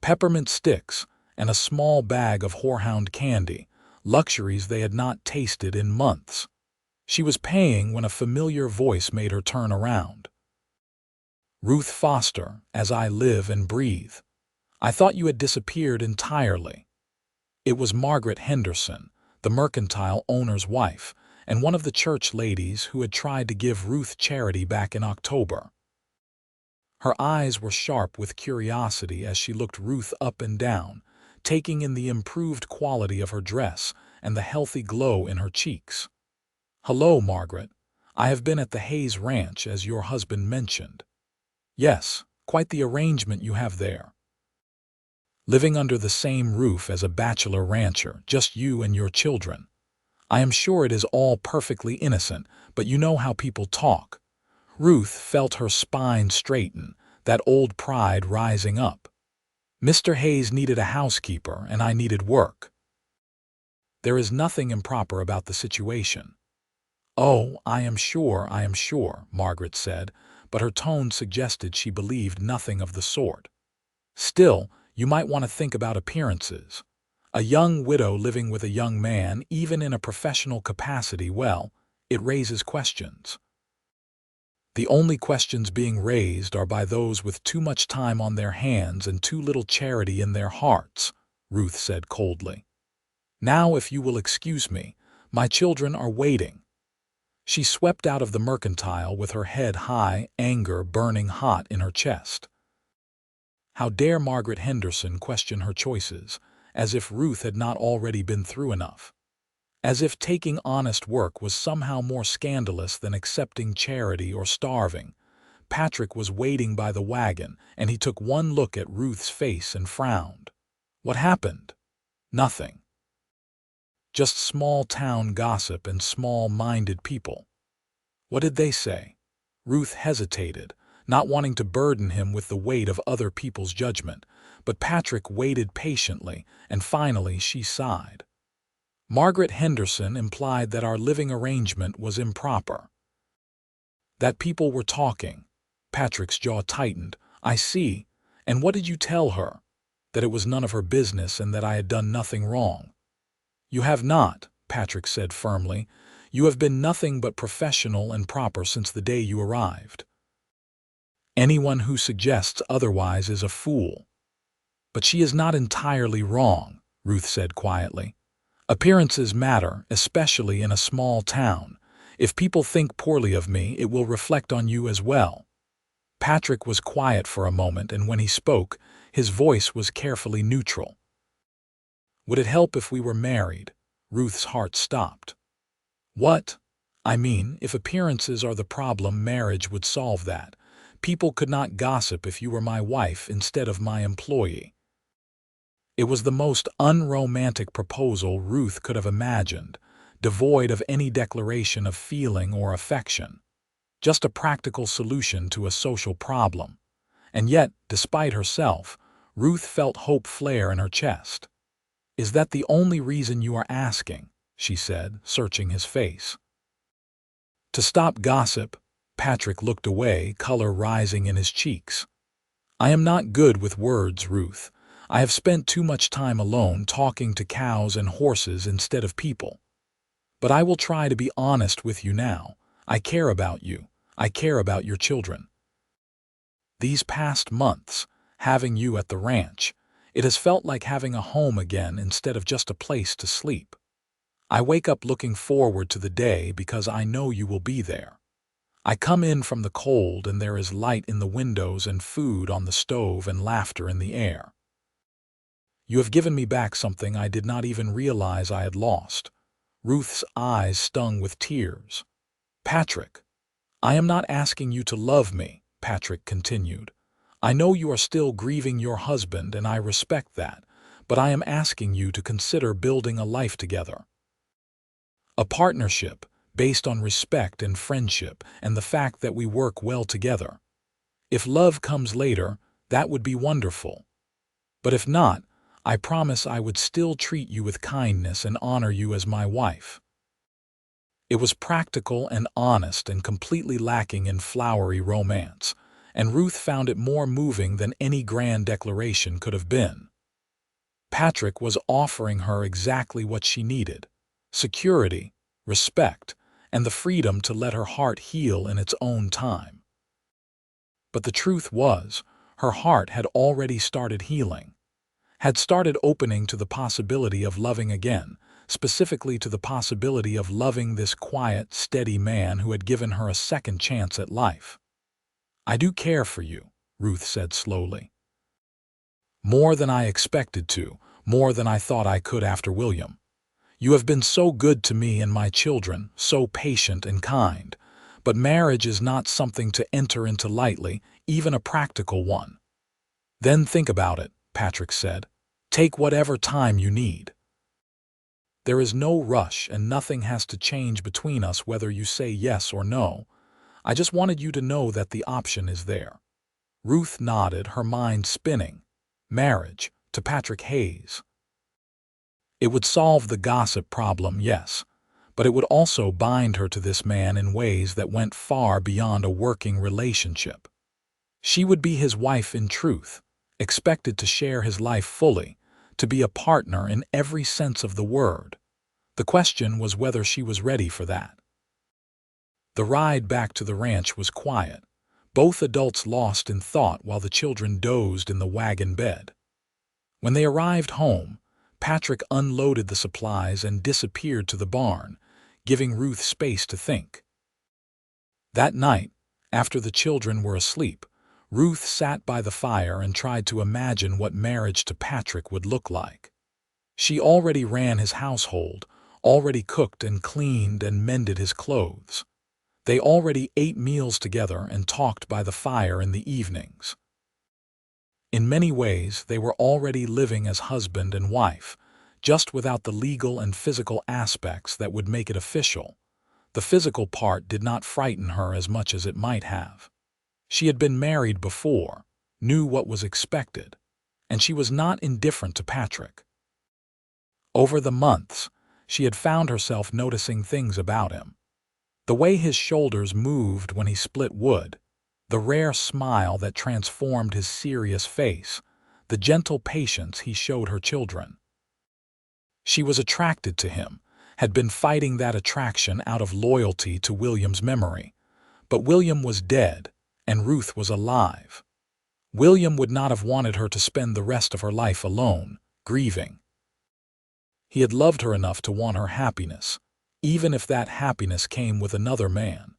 S1: Peppermint sticks and a small bag of horehound candy, luxuries they had not tasted in months. She was paying when a familiar voice made her turn around. "Ruth Foster, as I live and breathe. I thought you had disappeared entirely." It was Margaret Henderson, the mercantile owner's wife, and one of the church ladies who had tried to give Ruth charity back in October. Her eyes were sharp with curiosity as she looked Ruth up and down, taking in the improved quality of her dress and the healthy glow in her cheeks. "Hello, Margaret. I have been at the Hayes Ranch, as your husband mentioned." "Yes, quite the arrangement you have there. Living under the same roof as a bachelor rancher, just you and your children. I am sure it is all perfectly innocent, but you know how people talk." Ruth felt her spine straighten, that old pride rising up. "Mr. Hayes needed a housekeeper, and I needed work. There is nothing improper about the situation." "Oh, I am sure, Margaret said, but her tone suggested she believed nothing of the sort. "Still, you might want to think about appearances. A young widow living with a young man, even in a professional capacity, well, it raises questions." "The only questions being raised are by those with too much time on their hands and too little charity in their hearts," Ruth said coldly. "Now, if you will excuse me, my children are waiting." She swept out of the mercantile with her head high, anger burning hot in her chest. How dare Margaret Henderson question her choices, as if Ruth had not already been through enough? As if taking honest work was somehow more scandalous than accepting charity or starving. Patrick was waiting by the wagon, and he took one look at Ruth's face and frowned. What happened? Nothing. Just small-town gossip and small-minded people. What did they say? Ruth hesitated, not wanting to burden him with the weight of other people's judgment, but Patrick waited patiently, and finally she sighed. Margaret Henderson implied that our living arrangement was improper. That people were talking. Patrick's jaw tightened. I see. And what did you tell her? That it was none of her business and that I had done nothing wrong. You have not, Patrick said firmly. You have been nothing but professional and proper since the day you arrived. Anyone who suggests otherwise is a fool. But she is not entirely wrong, Ruth said quietly. Appearances matter, especially in a small town. If people think poorly of me, it will reflect on you as well. Patrick was quiet for a moment, and when he spoke, his voice was carefully neutral. Would it help if we were married? Ruth's heart stopped. What? I mean, if appearances are the problem, marriage would solve that. People could not gossip if you were my wife instead of my employee. It was the most unromantic proposal Ruth could have imagined, devoid of any declaration of feeling or affection. Just a practical solution to a social problem. And yet, despite herself, Ruth felt hope flare in her chest. Is that the only reason you are asking? She said, searching his face. To stop gossip, Patrick looked away, color rising in his cheeks. I am not good with words, Ruth. I have spent too much time alone talking to cows and horses instead of people. But I will try to be honest with you now. I care about you. I care about your children. These past months, having you at the ranch, it has felt like having a home again instead of just a place to sleep. I wake up looking forward to the day because I know you will be there. I come in from the cold and there is light in the windows and food on the stove and laughter in the air. You have given me back something I did not even realize I had lost. Ruth's eyes stung with tears. Patrick, I am not asking you to love me, Patrick continued. I know you are still grieving your husband and I respect that, but I am asking you to consider building a life together. A partnership based on respect and friendship and the fact that we work well together. If love comes later, that would be wonderful. But if not, I promise I would still treat you with kindness and honor you as my wife. It was practical and honest and completely lacking in flowery romance, and Ruth found it more moving than any grand declaration could have been. Patrick was offering her exactly what she needed: security, respect, and the freedom to let her heart heal in its own time. But the truth was, her heart had already started healing. Had started opening to the possibility of loving again, specifically to the possibility of loving this quiet, steady man who had given her a second chance at life. I do care for you, Ruth said slowly. More than I expected to, more than I thought I could after William. You have been so good to me and my children, so patient and kind. But marriage is not something to enter into lightly, even a practical one. Then think about it, Patrick said. Take whatever time you need. There is no rush and nothing has to change between us whether you say yes or no. I just wanted you to know that the option is there. Ruth nodded, her mind spinning. Marriage, to Patrick Hayes. It would solve the gossip problem, yes, but it would also bind her to this man in ways that went far beyond a working relationship. She would be his wife in truth, expected to share his life fully, to be a partner in every sense of the word. The question was whether she was ready for that. The ride back to the ranch was quiet, both adults lost in thought while the children dozed in the wagon bed. When they arrived home, Patrick unloaded the supplies and disappeared to the barn, giving Ruth space to think. That night, after the children were asleep, Ruth sat by the fire and tried to imagine what marriage to Patrick would look like. She already ran his household, already cooked and cleaned and mended his clothes. They already ate meals together and talked by the fire in the evenings. In many ways, they were already living as husband and wife, just without the legal and physical aspects that would make it official. The physical part did not frighten her as much as it might have. She had been married before, knew what was expected, and she was not indifferent to Patrick. Over the months, she had found herself noticing things about him. The way his shoulders moved when he split wood, the rare smile that transformed his serious face, the gentle patience he showed her children. She was attracted to him, had been fighting that attraction out of loyalty to William's memory. But William was dead, and Ruth was alive. William would not have wanted her to spend the rest of her life alone, grieving. He had loved her enough to want her happiness, even if that happiness came with another man.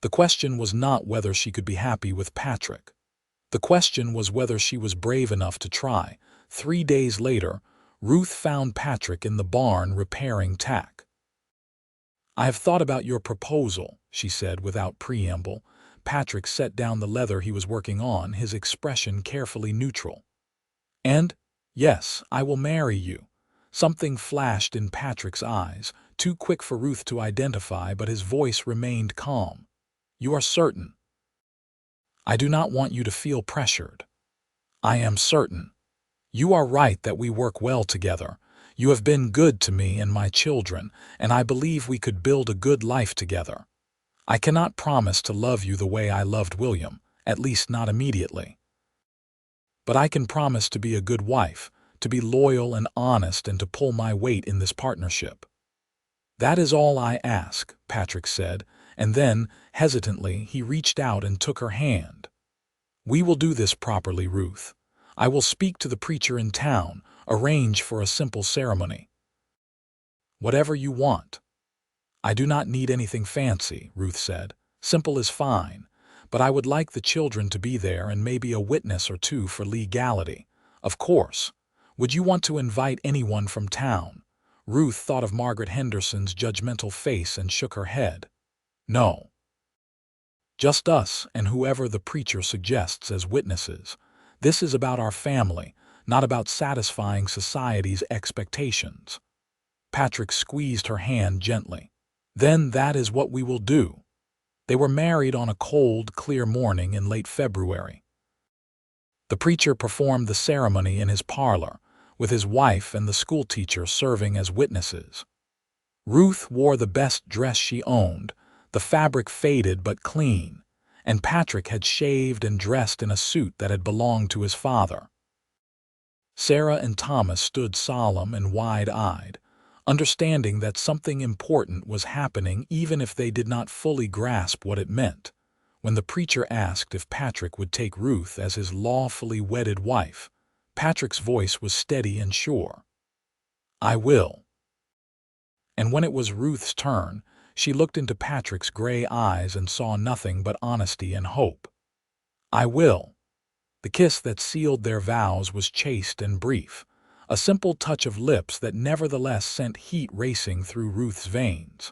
S1: The question was not whether she could be happy with Patrick. The question was whether she was brave enough to try. 3 days later, Ruth found Patrick in the barn repairing tack. "I have thought about your proposal," she said without preamble. Patrick set down the leather he was working on, his expression carefully neutral. "And, yes, I will marry you." Something flashed in Patrick's eyes, too quick for Ruth to identify, but his voice remained calm. "You are certain?" "I do not want you to feel pressured." "I am certain. You are right that we work well together. You have been good to me and my children, and I believe we could build a good life together. I cannot promise to love you the way I loved William, at least not immediately. But I can promise to be a good wife, to be loyal and honest, and to pull my weight in this partnership." "That is all I ask," Patrick said, and then, hesitantly, he reached out and took her hand. "We will do this properly, Ruth. I will speak to the preacher in town, arrange for a simple ceremony." "Whatever you want." "I do not need anything fancy," Ruth said. "Simple is fine, but I would like the children to be there and maybe a witness or two for legality. Of course. Would you want to invite anyone from town?" Ruth thought of Margaret Henderson's judgmental face and shook her head. "No. Just us and whoever the preacher suggests as witnesses. This is about our family, not about satisfying society's expectations." Patrick squeezed her hand gently. "Then that is what we will do." They were married on a cold, clear morning in late February. The preacher performed the ceremony in his parlor, with his wife and the schoolteacher serving as witnesses. Ruth wore the best dress she owned, the fabric faded but clean, and Patrick had shaved and dressed in a suit that had belonged to his father. Sarah and Thomas stood solemn and wide-eyed, understanding that something important was happening even if they did not fully grasp what it meant. When the preacher asked if Patrick would take Ruth as his lawfully wedded wife, Patrick's voice was steady and sure. "I will." And when it was Ruth's turn, she looked into Patrick's gray eyes and saw nothing but honesty and hope. "I will." The kiss that sealed their vows was chaste and brief, a simple touch of lips that nevertheless sent heat racing through Ruth's veins.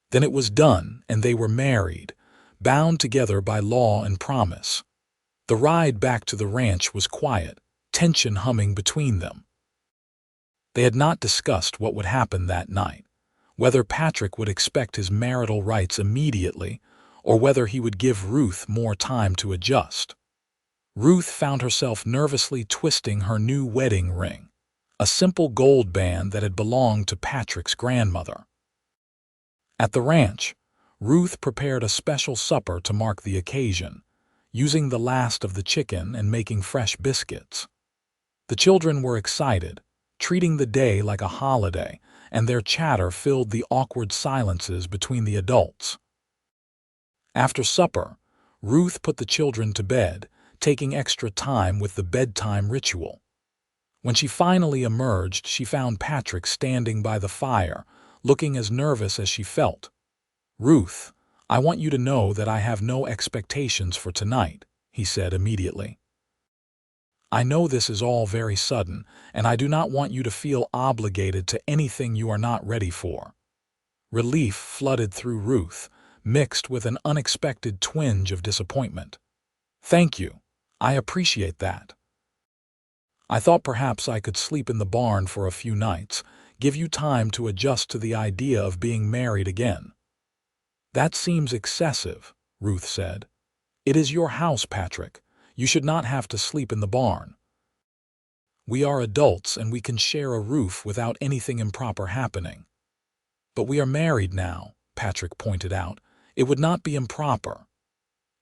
S1: Then it was done, and they were married, bound together by law and promise. The ride back to the ranch was quiet, tension humming between them. They had not discussed what would happen that night, whether Patrick would expect his marital rights immediately or whether he would give Ruth more time to adjust. Ruth found herself nervously twisting her new wedding ring, a simple gold band that had belonged to Patrick's grandmother. At the ranch, Ruth prepared a special supper to mark the occasion, using the last of the chicken and making fresh biscuits. The children were excited, treating the day like a holiday, and their chatter filled the awkward silences between the adults. After supper, Ruth put the children to bed, taking extra time with the bedtime ritual. When she finally emerged, she found Patrick standing by the fire, looking as nervous as she felt. "Ruth, I want you to know that I have no expectations for tonight," he said immediately. "I know this is all very sudden, and I do not want you to feel obligated to anything you are not ready for." Relief flooded through Ruth, mixed with an unexpected twinge of disappointment. "Thank you. I appreciate that. I thought perhaps I could sleep in the barn for a few nights, give you time to adjust to the idea of being married again." "That seems excessive," Ruth said. "It is your house, Patrick. You should not have to sleep in the barn. We are adults and we can share a roof without anything improper happening." "But we are married now," Patrick pointed out. "It would not be improper."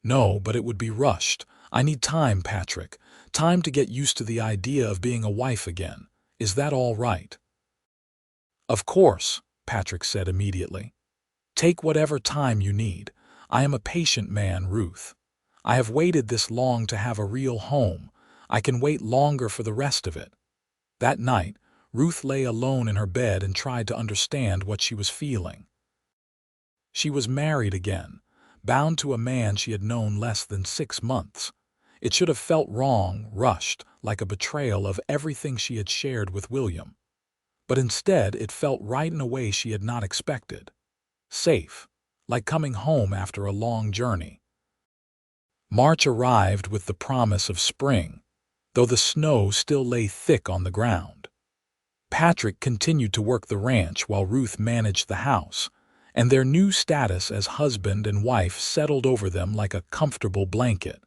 S1: "No, but it would be rushed. I need time, Patrick. Time to get used to the idea of being a wife again. Is that all right?" "Of course," Patrick said immediately. "Take whatever time you need. I am a patient man, Ruth. I have waited this long to have a real home. I can wait longer for the rest of it." That night, Ruth lay alone in her bed and tried to understand what she was feeling. She was married again, bound to a man she had known less than 6 months. It should have felt wrong, rushed, like a betrayal of everything she had shared with William. But instead, it felt right in a way she had not expected. Safe, like coming home after a long journey. March arrived with the promise of spring, though the snow still lay thick on the ground. Patrick continued to work the ranch while Ruth managed the house, and their new status as husband and wife settled over them like a comfortable blanket.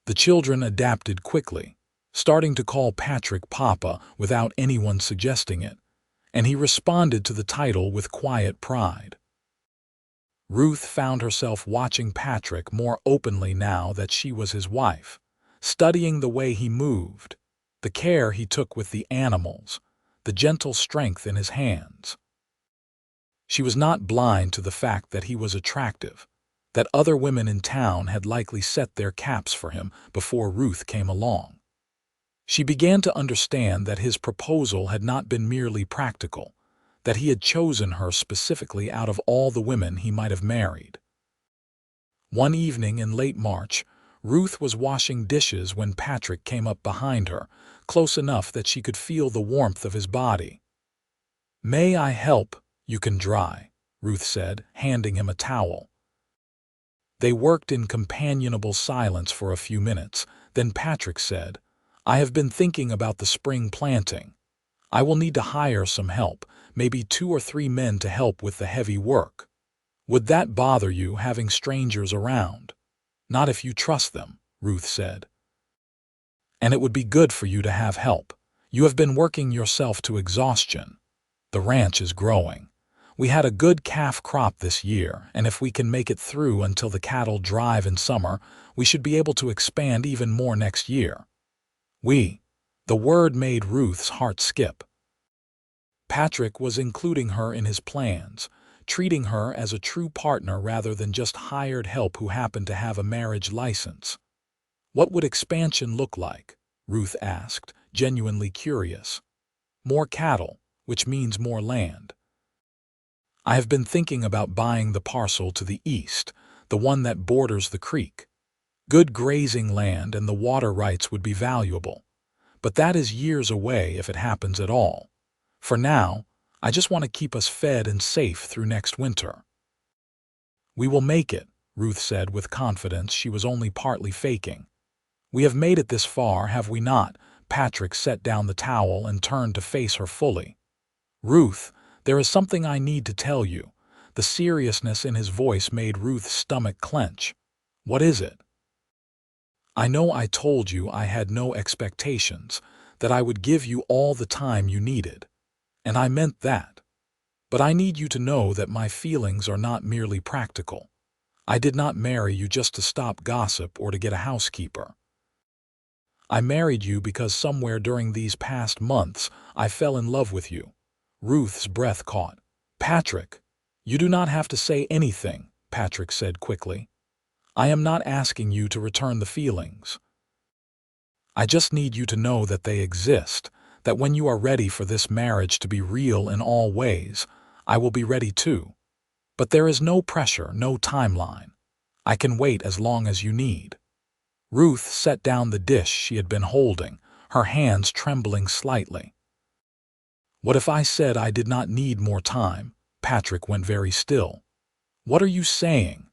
S1: The children adapted quickly, starting to call Patrick Papa without anyone suggesting it, and he responded to the title with quiet pride. Ruth found herself watching Patrick more openly now that she was his wife, studying the way he moved, the care he took with the animals, the gentle strength in his hands. She was not blind to the fact that he was attractive, that other women in town had likely set their caps for him before Ruth came along. She began to understand that his proposal had not been merely practical, that he had chosen her specifically out of all the women he might have married. One evening in late March, Ruth was washing dishes when Patrick came up behind her, close enough that she could feel the warmth of his body. "May I help? You can dry," Ruth said, handing him a towel. They worked in companionable silence for a few minutes. Then Patrick said, "I have been thinking about the spring planting. I will need to hire some help, maybe 2 or 3 men to help with the heavy work. Would that bother you, having strangers around?" "Not if you trust them," Ruth said. "And it would be good for you to have help. You have been working yourself to exhaustion. The ranch is growing. We had a good calf crop this year, and if we can make it through until the cattle drive in summer, we should be able to expand even more next year." The word made Ruth's heart skip. Patrick was including her in his plans, treating her as a true partner rather than just hired help who happened to have a marriage license. "What would expansion look like?" Ruth asked, genuinely curious. "More cattle, which means more land. I have been thinking about buying the parcel to the east, the one that borders the creek. Good grazing land and the water rights would be valuable. But that is years away if it happens at all. For now, I just want to keep us fed and safe through next winter." "We will make it," Ruth said with confidence she was only partly faking. "We have made it this far, have we not?" Patrick set down the towel and turned to face her fully. "Ruth, there is something I need to tell you." The seriousness in his voice made Ruth's stomach clench. "What is it?" "I know I told you I had no expectations, that I would give you all the time you needed. And I meant that. But I need you to know that my feelings are not merely practical. I did not marry you just to stop gossip or to get a housekeeper. I married you because somewhere during these past months I fell in love with you." Ruth's breath caught. "Patrick, you do not have to say anything," Patrick said quickly. "I am not asking you to return the feelings. I just need you to know that they exist, that when you are ready for this marriage to be real in all ways, I will be ready too. But there is no pressure, no timeline. I can wait as long as you need." Ruth set down the dish she had been holding, her hands trembling slightly. "What if I said I did not need more time?" Patrick went very still. What are you saying?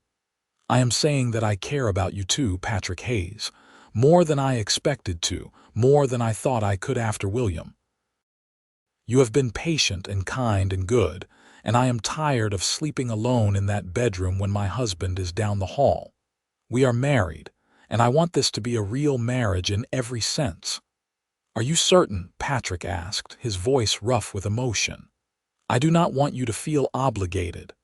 S1: I am saying that I care about you too, Patrick Hayes. More than I expected to, more than I thought I could after William. You have been patient and kind and good, and I am tired of sleeping alone in that bedroom when my husband is down the hall. We are married, and I want this to be a real marriage in every sense. Are you certain? Patrick asked, his voice rough with emotion. I do not want you to feel obligated.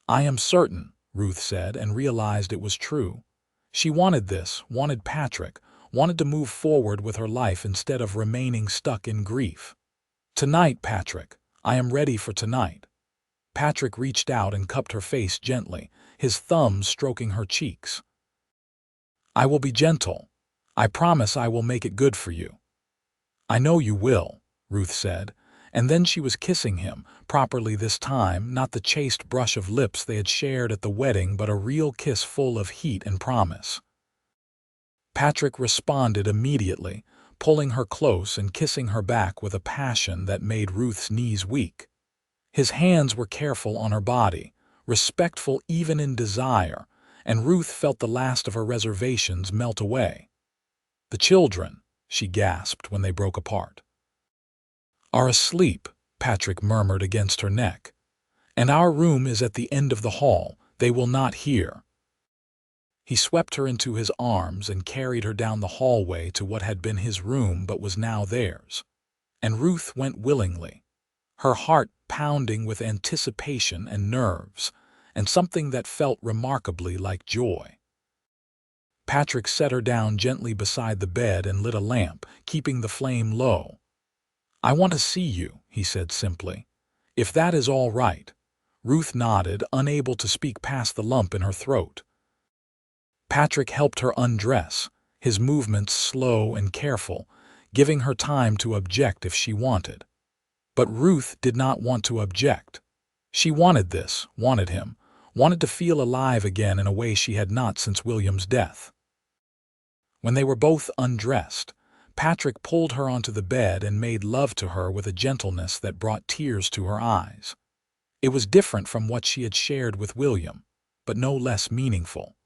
S1: I am certain, Ruth said, and realized it was true. She wanted this, wanted Patrick, wanted to move forward with her life instead of remaining stuck in grief. Tonight, Patrick. I am ready for tonight. Patrick reached out and cupped her face gently, his thumbs stroking her cheeks. I will be gentle. I promise I will make it good for you. I know you will, Ruth said, and then she was kissing him, properly this time, not the chaste brush of lips they had shared at the wedding, but a real kiss full of heat and promise. Patrick responded immediately, pulling her close and kissing her back with a passion that made Ruth's knees weak. His hands were careful on her body, respectful even in desire, and Ruth felt the last of her reservations melt away. The children, she gasped when they broke apart. Are asleep, Patrick murmured against her neck. And our room is at the end of the hall. They will not hear. He swept her into his arms and carried her down the hallway to what had been his room but was now theirs. And Ruth went willingly, her heart pounding with anticipation and nerves, and something that felt remarkably like joy. Patrick set her down gently beside the bed and lit a lamp, keeping the flame low. I want to see you, he said simply. If that is all right. Ruth nodded, unable to speak past the lump in her throat. Patrick helped her undress, his movements slow and careful, giving her time to object if she wanted. But Ruth did not want to object. She wanted this, wanted him, wanted to feel alive again in a way she had not since William's death. When they were both undressed, Patrick pulled her onto the bed and made love to her with a gentleness that brought tears to her eyes. It was different from what she had shared with William, but no less meaningful.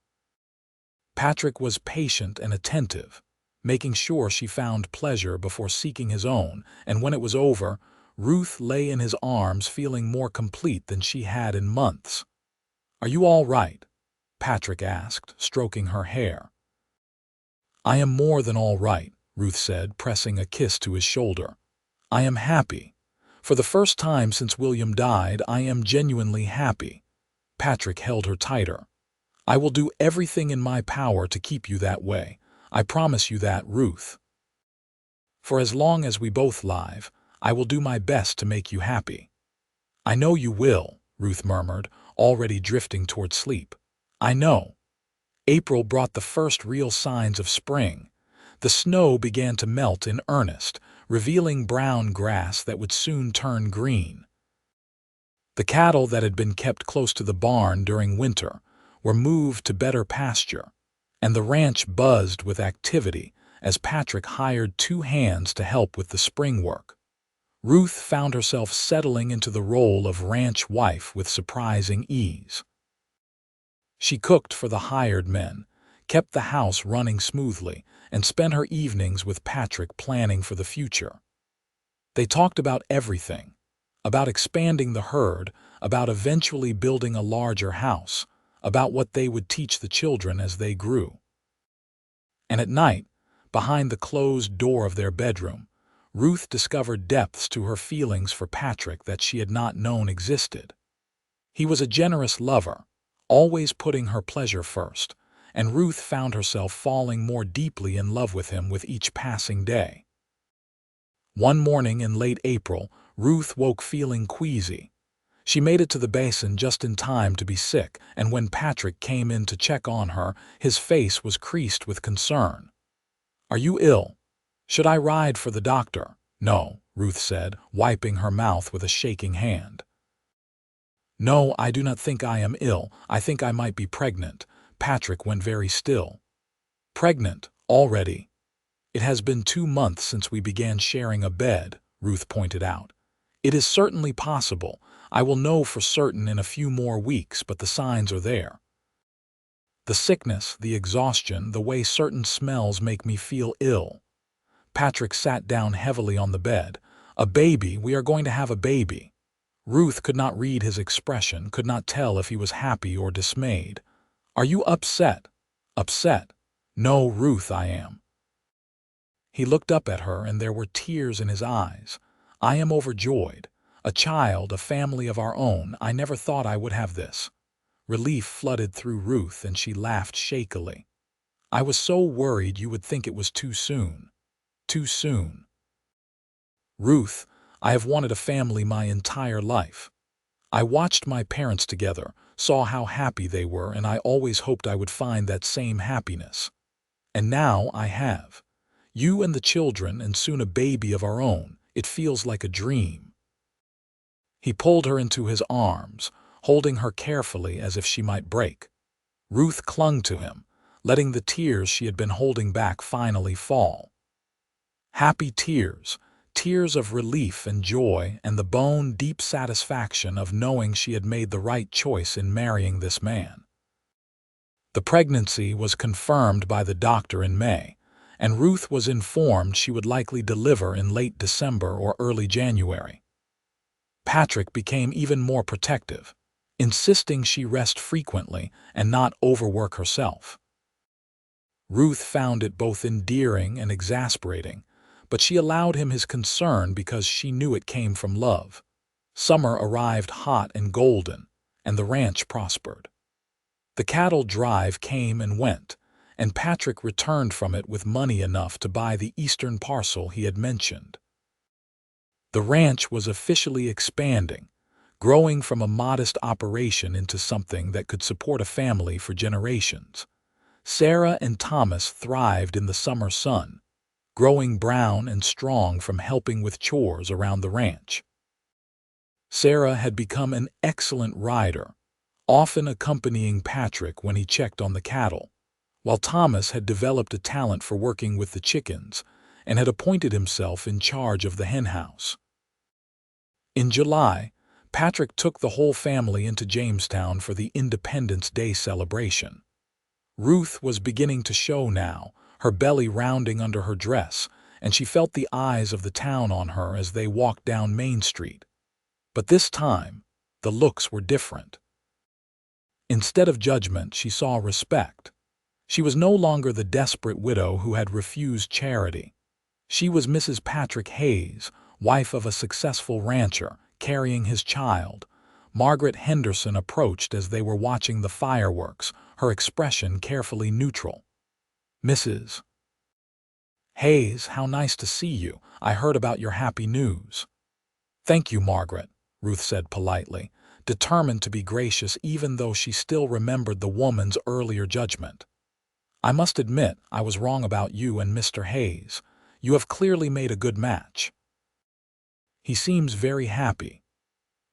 S1: Patrick was patient and attentive, making sure she found pleasure before seeking his own, and when it was over, Ruth lay in his arms feeling more complete than she had in months. Are you all right? Patrick asked, stroking her hair. I am more than all right, Ruth said, pressing a kiss to his shoulder. I am happy. For the first time since William died, I am genuinely happy. Patrick held her tighter. I will do everything in my power to keep you that way. I promise you that, Ruth. For as long as we both live, I will do my best to make you happy. I know you will, Ruth murmured, already drifting toward sleep. I know. April brought the first real signs of spring. The snow began to melt in earnest, revealing brown grass that would soon turn green. The cattle that had been kept close to the barn during winter were moved to better pasture, and the ranch buzzed with activity as Patrick hired 2 hands to help with the spring work. Ruth found herself settling into the role of ranch wife with surprising ease. She cooked for the hired men, kept the house running smoothly, and spent her evenings with Patrick planning for the future. They talked about everything, about expanding the herd, about eventually building a larger house, about what they would teach the children as they grew. And at night, behind the closed door of their bedroom, Ruth discovered depths to her feelings for Patrick that she had not known existed. He was a generous lover, always putting her pleasure first, and Ruth found herself falling more deeply in love with him with each passing day. One morning in late April, Ruth woke feeling queasy. She made it to the basin just in time to be sick, and when Patrick came in to check on her, his face was creased with concern. Are you ill? Should I ride for the doctor? No, Ruth said, wiping her mouth with a shaking hand. No, I do not think I am ill. I think I might be pregnant. Patrick went very still. Pregnant, already? It has been 2 months since we began sharing a bed, Ruth pointed out. It is certainly possible. I will know for certain in a few more weeks, but the signs are there. The sickness, the exhaustion, the way certain smells make me feel ill. Patrick sat down heavily on the bed. A baby, we are going to have a baby. Ruth could not read his expression, could not tell if he was happy or dismayed. Are you upset? Upset? No, Ruth, I am. He looked up at her and there were tears in his eyes. I am overjoyed. A child, a family of our own. I never thought I would have this. Relief flooded through Ruth and she laughed shakily. I was so worried you would think it was too soon. Too soon. Ruth, I have wanted a family my entire life. I watched my parents together, saw how happy they were, and I always hoped I would find that same happiness. And now I have. You and the children, and soon a baby of our own. It feels like a dream. He pulled her into his arms, holding her carefully as if she might break. Ruth clung to him, letting the tears she had been holding back finally fall. Happy tears, tears of relief and joy and the bone-deep satisfaction of knowing she had made the right choice in marrying this man. The pregnancy was confirmed by the doctor in May, and Ruth was informed she would likely deliver in late December or early January. Patrick became even more protective, insisting she rest frequently and not overwork herself. Ruth found it both endearing and exasperating, but she allowed him his concern because she knew it came from love. Summer arrived hot and golden, and the ranch prospered. The cattle drive came and went, and Patrick returned from it with money enough to buy the eastern parcel he had mentioned. The ranch was officially expanding, growing from a modest operation into something that could support a family for generations. Sarah and Thomas thrived in the summer sun, growing brown and strong from helping with chores around the ranch. Sarah had become an excellent rider, often accompanying Patrick when he checked on the cattle, while Thomas had developed a talent for working with the chickens and had appointed himself in charge of the henhouse. In July, Patrick took the whole family into Jamestown for the Independence Day celebration. Ruth was beginning to show now, her belly rounding under her dress, and she felt the eyes of the town on her as they walked down Main Street. But this time, the looks were different. Instead of judgment, she saw respect. She was no longer the desperate widow who had refused charity. She was Mrs. Patrick Hayes, wife of a successful rancher, carrying his child. Margaret Henderson approached as they were watching the fireworks, her expression carefully neutral. Mrs. Hayes, how nice to see you. I heard about your happy news. Thank you, Margaret, Ruth said politely, determined to be gracious even though she still remembered the woman's earlier judgment. I must admit I was wrong about you and Mr. Hayes. You have clearly made a good match. He seems very happy.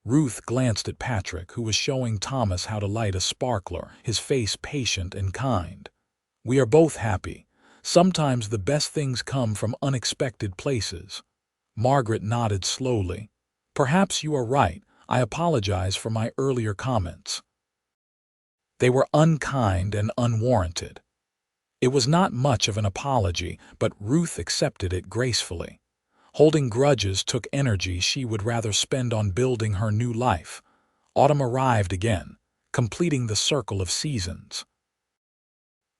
S1: Ruth glanced at Patrick, who was showing Thomas how to light a sparkler, his face patient and kind. We are both happy. Sometimes the best things come from unexpected places. Margaret nodded slowly. Perhaps you are right. I apologize for my earlier comments. They were unkind and unwarranted. It was not much of an apology, but Ruth accepted it gracefully. Holding grudges took energy she would rather spend on building her new life. Autumn arrived again, completing the circle of seasons.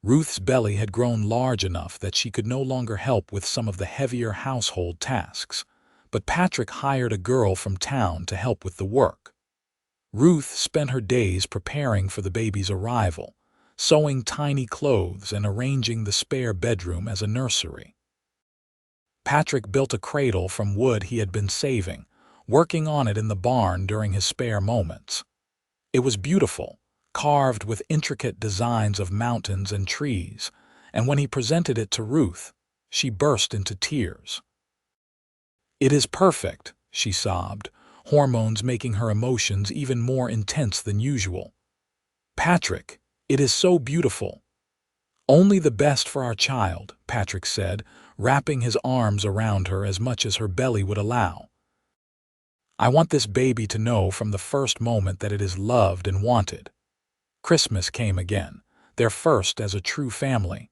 S1: Ruth's belly had grown large enough that she could no longer help with some of the heavier household tasks, but Patrick hired a girl from town to help with the work. Ruth spent her days preparing for the baby's arrival, sewing tiny clothes and arranging the spare bedroom as a nursery. Patrick built a cradle from wood he had been saving, working on it in the barn during his spare moments. It was beautiful, carved with intricate designs of mountains and trees, and when he presented it to Ruth, she burst into tears. "It is perfect," she sobbed, hormones making her emotions even more intense than usual. "Patrick, it is so beautiful." "Only the best for our child," Patrick said, wrapping his arms around her as much as her belly would allow. I want this baby to know from the first moment that it is loved and wanted." Christmas came again, their first as a true family.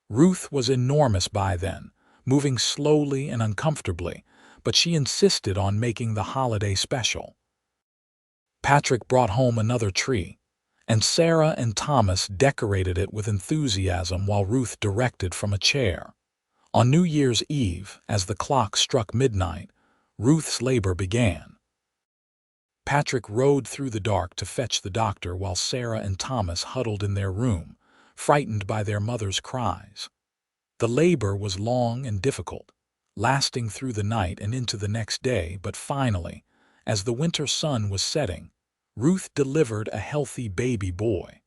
S1: Ruth was enormous by then, moving slowly and uncomfortably, but she insisted on making the holiday special. Patrick brought home another tree, and Sarah and Thomas decorated it with enthusiasm while Ruth directed from a chair. On New Year's Eve, as the clock struck midnight, Ruth's labor began. Patrick rode through the dark to fetch the doctor while Sarah and Thomas huddled in their room, frightened by their mother's cries. The labor was long and difficult, lasting through the night and into the next day, but finally, as the winter sun was setting, Ruth delivered a healthy baby boy.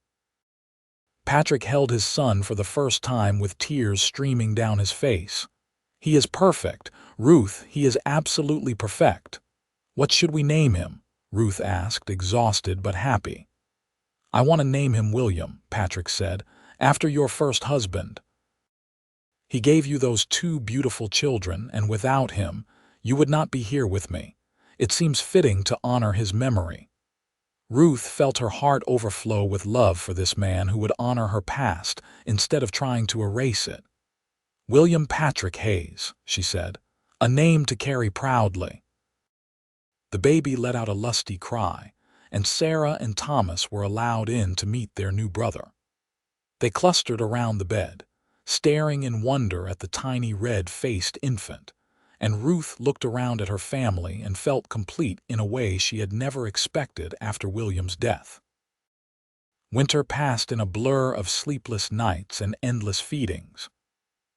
S1: Patrick held his son for the first time with tears streaming down his face. "He is perfect, Ruth, he is absolutely perfect." "What should we name him?" Ruth asked, exhausted but happy. "I want to name him William," Patrick said, "after your first husband. He gave you those two beautiful children, and without him, you would not be here with me. It seems fitting to honor his memory." Ruth felt her heart overflow with love for this man who would honor her past instead of trying to erase it. "William Patrick Hayes," she said, "a name to carry proudly." The baby let out a lusty cry, and Sarah and Thomas were allowed in to meet their new brother. They clustered around the bed, staring in wonder at the tiny red-faced infant, and Ruth looked around at her family and felt complete in a way she had never expected after William's death. Winter passed in a blur of sleepless nights and endless feedings.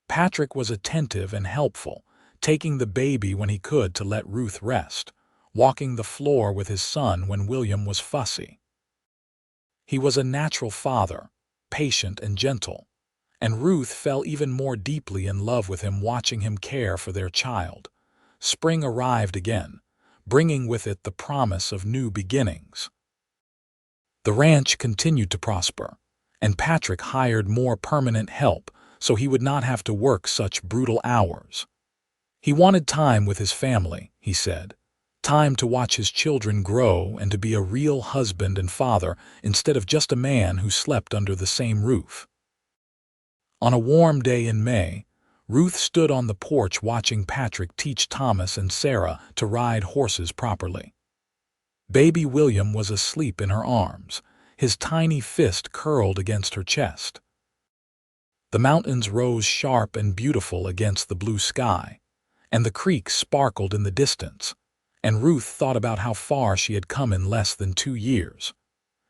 S1: Patrick was attentive and helpful, taking the baby when he could to let Ruth rest, walking the floor with his son when William was fussy. He was a natural father, patient and gentle, and Ruth fell even more deeply in love with him watching him care for their child. Spring arrived again, bringing with it the promise of new beginnings. The ranch continued to prosper, and Patrick hired more permanent help so he would not have to work such brutal hours. He wanted time with his family, he said, time to watch his children grow and to be a real husband and father instead of just a man who slept under the same roof. On a warm day in May, Ruth stood on the porch watching Patrick teach Thomas and Sarah to ride horses properly. Baby William was asleep in her arms, his tiny fist curled against her chest. The mountains rose sharp and beautiful against the blue sky, and the creek sparkled in the distance, and Ruth thought about how far she had come in less than 2 years.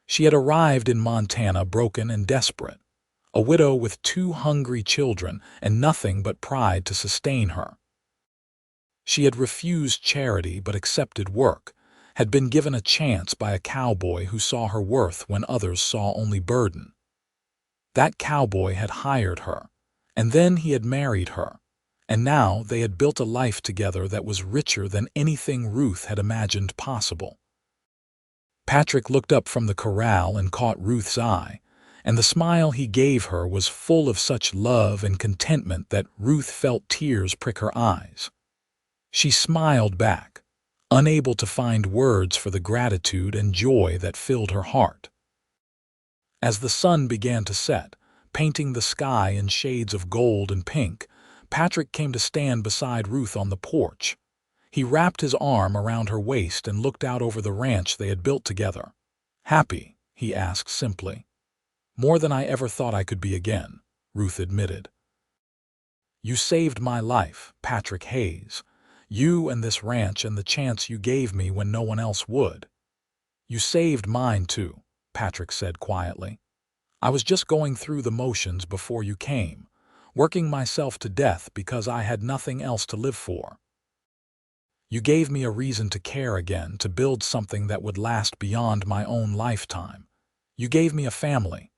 S1: She had arrived in Montana broken and desperate, a widow with 2 hungry children and nothing but pride to sustain her. She had refused charity but accepted work, had been given a chance by a cowboy who saw her worth when others saw only burden. That cowboy had hired her, and then he had married her, and now they had built a life together that was richer than anything Ruth had imagined possible. Patrick looked up from the corral and caught Ruth's eye, and the smile he gave her was full of such love and contentment that Ruth felt tears prick her eyes. She smiled back, unable to find words for the gratitude and joy that filled her heart. As the sun began to set, painting the sky in shades of gold and pink, Patrick came to stand beside Ruth on the porch. He wrapped his arm around her waist and looked out over the ranch they had built together. "Happy?" he asked simply. "More than I ever thought I could be again," Ruth admitted. "You saved my life, Patrick Hayes. You and this ranch and the chance you gave me when no one else would." "You saved mine too," Patrick said quietly. "I was just going through the motions before you came, working myself to death because I had nothing else to live for. You gave me a reason to care again, to build something that would last beyond my own lifetime. You gave me a family."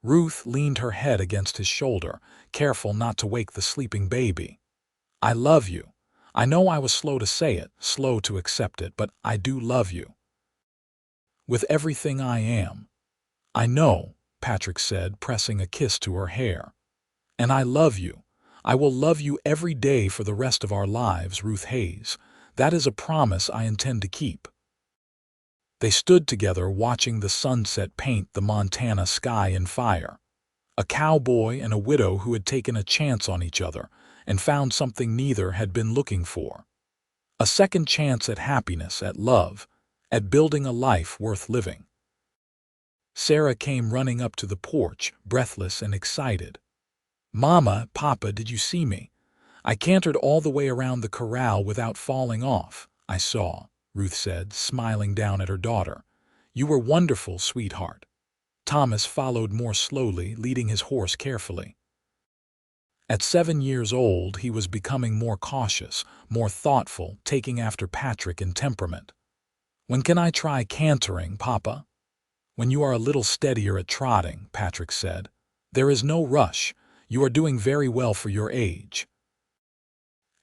S1: Ruth leaned her head against his shoulder, careful not to wake the sleeping baby. "I love you. I know I was slow to say it, slow to accept it, but I do love you. With everything I am." "I know," Patrick said, pressing a kiss to her hair. "And I love you. I will love you every day for the rest of our lives, Ruth Hayes. That is a promise I intend to keep." They stood together watching the sunset paint the Montana sky in fire. A cowboy and a widow who had taken a chance on each other and found something neither had been looking for. A second chance at happiness, at love, at building a life worth living. Sarah came running up to the porch, breathless and excited. "Mama, Papa, did you see me? I cantered all the way around the corral without falling off." "I saw," Ruth said, smiling down at her daughter. "You were wonderful, sweetheart." Thomas followed more slowly, leading his horse carefully. At 7 years old, he was becoming more cautious, more thoughtful, taking after Patrick in temperament. "When can I try cantering, Papa?" "When you are a little steadier at trotting," Patrick said. "There is no rush. You are doing very well for your age."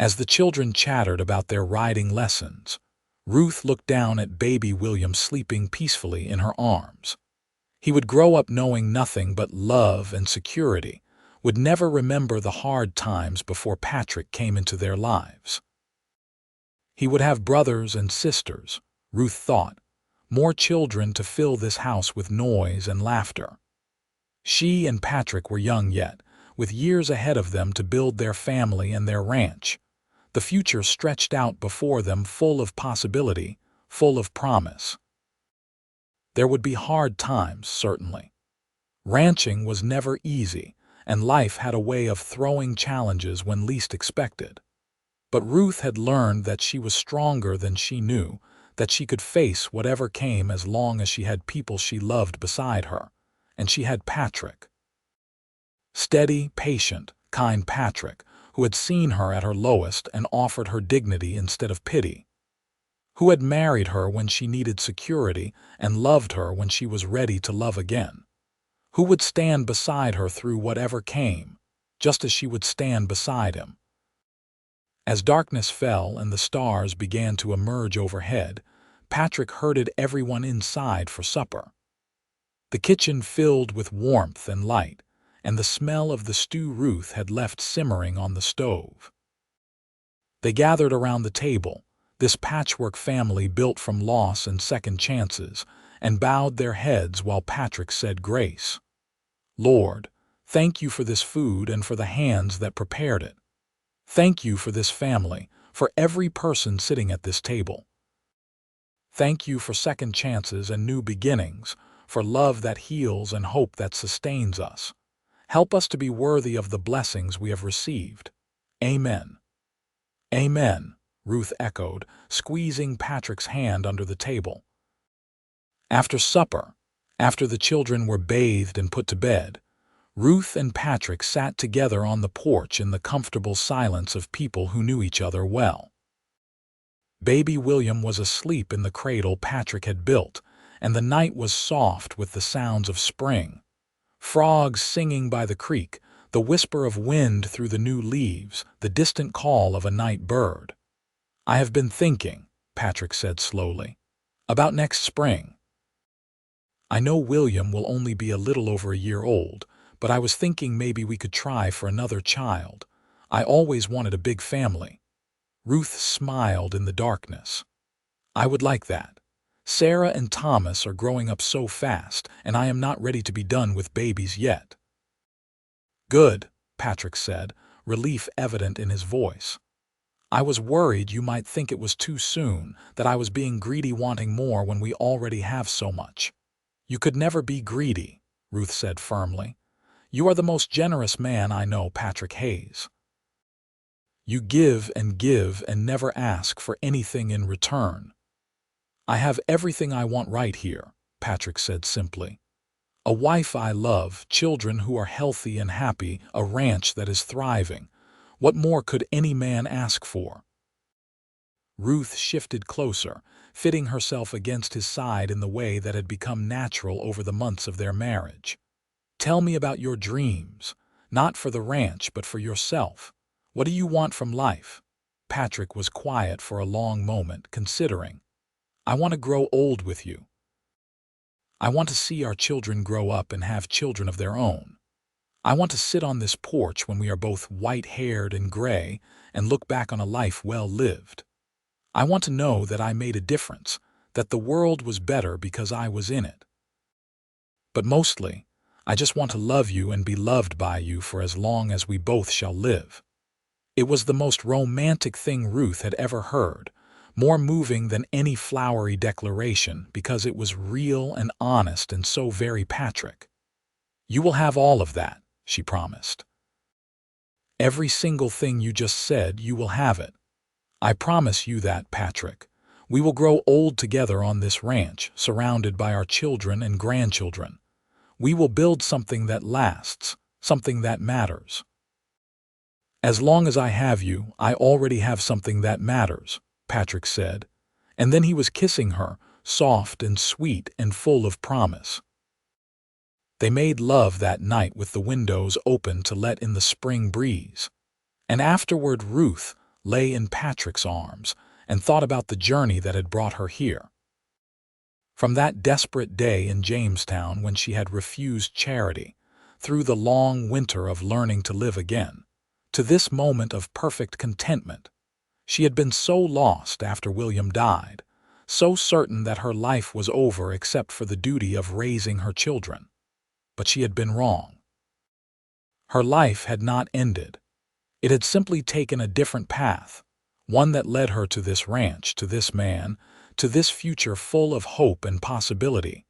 S1: As the children chattered about their riding lessons, Ruth looked down at baby William sleeping peacefully in her arms. He would grow up knowing nothing but love and security, would never remember the hard times before Patrick came into their lives. He would have brothers and sisters, Ruth thought, more children to fill this house with noise and laughter. She and Patrick were young yet, with years ahead of them to build their family and their ranch. The future stretched out before them, full of possibility, full of promise. There would be hard times, certainly. Ranching was never easy, and life had a way of throwing challenges when least expected. But Ruth had learned that she was stronger than she knew, that she could face whatever came as long as she had people she loved beside her, and she had Patrick. Steady, patient, kind Patrick, who had seen her at her lowest and offered her dignity instead of pity. Who had married her when she needed security and loved her when she was ready to love again. Who would stand beside her through whatever came, just as she would stand beside him. As darkness fell and the stars began to emerge overhead, Patrick herded everyone inside for supper. The kitchen filled with warmth and light, and the smell of the stew Ruth had left simmering on the stove. They gathered around the table, this patchwork family built from loss and second chances, and bowed their heads while Patrick said grace. "Lord, thank you for this food and for the hands that prepared it. Thank you for this family, for every person sitting at this table. Thank you for second chances and new beginnings, for love that heals and hope that sustains us. Help us to be worthy of the blessings we have received. Amen." "Amen," Ruth echoed, squeezing Patrick's hand under the table. After supper, after the children were bathed and put to bed, Ruth and Patrick sat together on the porch in the comfortable silence of people who knew each other well. Baby William was asleep in the cradle Patrick had built, and the night was soft with the sounds of spring. Frogs singing by the creek, the whisper of wind through the new leaves, the distant call of a night bird. "I have been thinking," Patrick said slowly, "about next spring. I know William will only be a little over a year old, but I was thinking maybe we could try for another child. I always wanted a big family." Ruth smiled in the darkness. "I would like that. Sarah and Thomas are growing up so fast, and I am not ready to be done with babies yet." "Good," Patrick said, relief evident in his voice. "I was worried you might think it was too soon, that I was being greedy wanting more when we already have so much." "You could never be greedy," Ruth said firmly. "You are the most generous man I know, Patrick Hayes. You give and never ask for anything in return." "I have everything I want right here," Patrick said simply. "A wife I love, children who are healthy and happy, a ranch that is thriving. What more could any man ask for?" Ruth shifted closer, fitting herself against his side in the way that had become natural over the months of their marriage. "Tell me about your dreams, not for the ranch but for yourself. What do you want from life?" Patrick was quiet for a long moment, considering. "I want to grow old with you. I want to see our children grow up and have children of their own. I want to sit on this porch when we are both white-haired and gray and look back on a life well lived. I want to know that I made a difference, that the world was better because I was in it. But mostly, I just want to love you and be loved by you for as long as we both shall live." It was the most romantic thing Ruth had ever heard, more moving than any flowery declaration because it was real and honest and so very Patrick. "You will have all of that," she promised. "Every single thing you just said, you will have it. I promise you that, Patrick. We will grow old together on this ranch, surrounded by our children and grandchildren. We will build something that lasts, something that matters." "As long as I have you, I already have something that matters," Patrick said, and then he was kissing her, soft and sweet and full of promise. They made love that night with the windows open to let in the spring breeze. And afterward Ruth lay in Patrick's arms and thought about the journey that had brought her here. From that desperate day in Jamestown when she had refused charity, through the long winter of learning to live again, to this moment of perfect contentment. She had been so lost after William died, so certain that her life was over except for the duty of raising her children. But she had been wrong. Her life had not ended. It had simply taken a different path, one that led her to this ranch, to this man, to this future full of hope and possibility.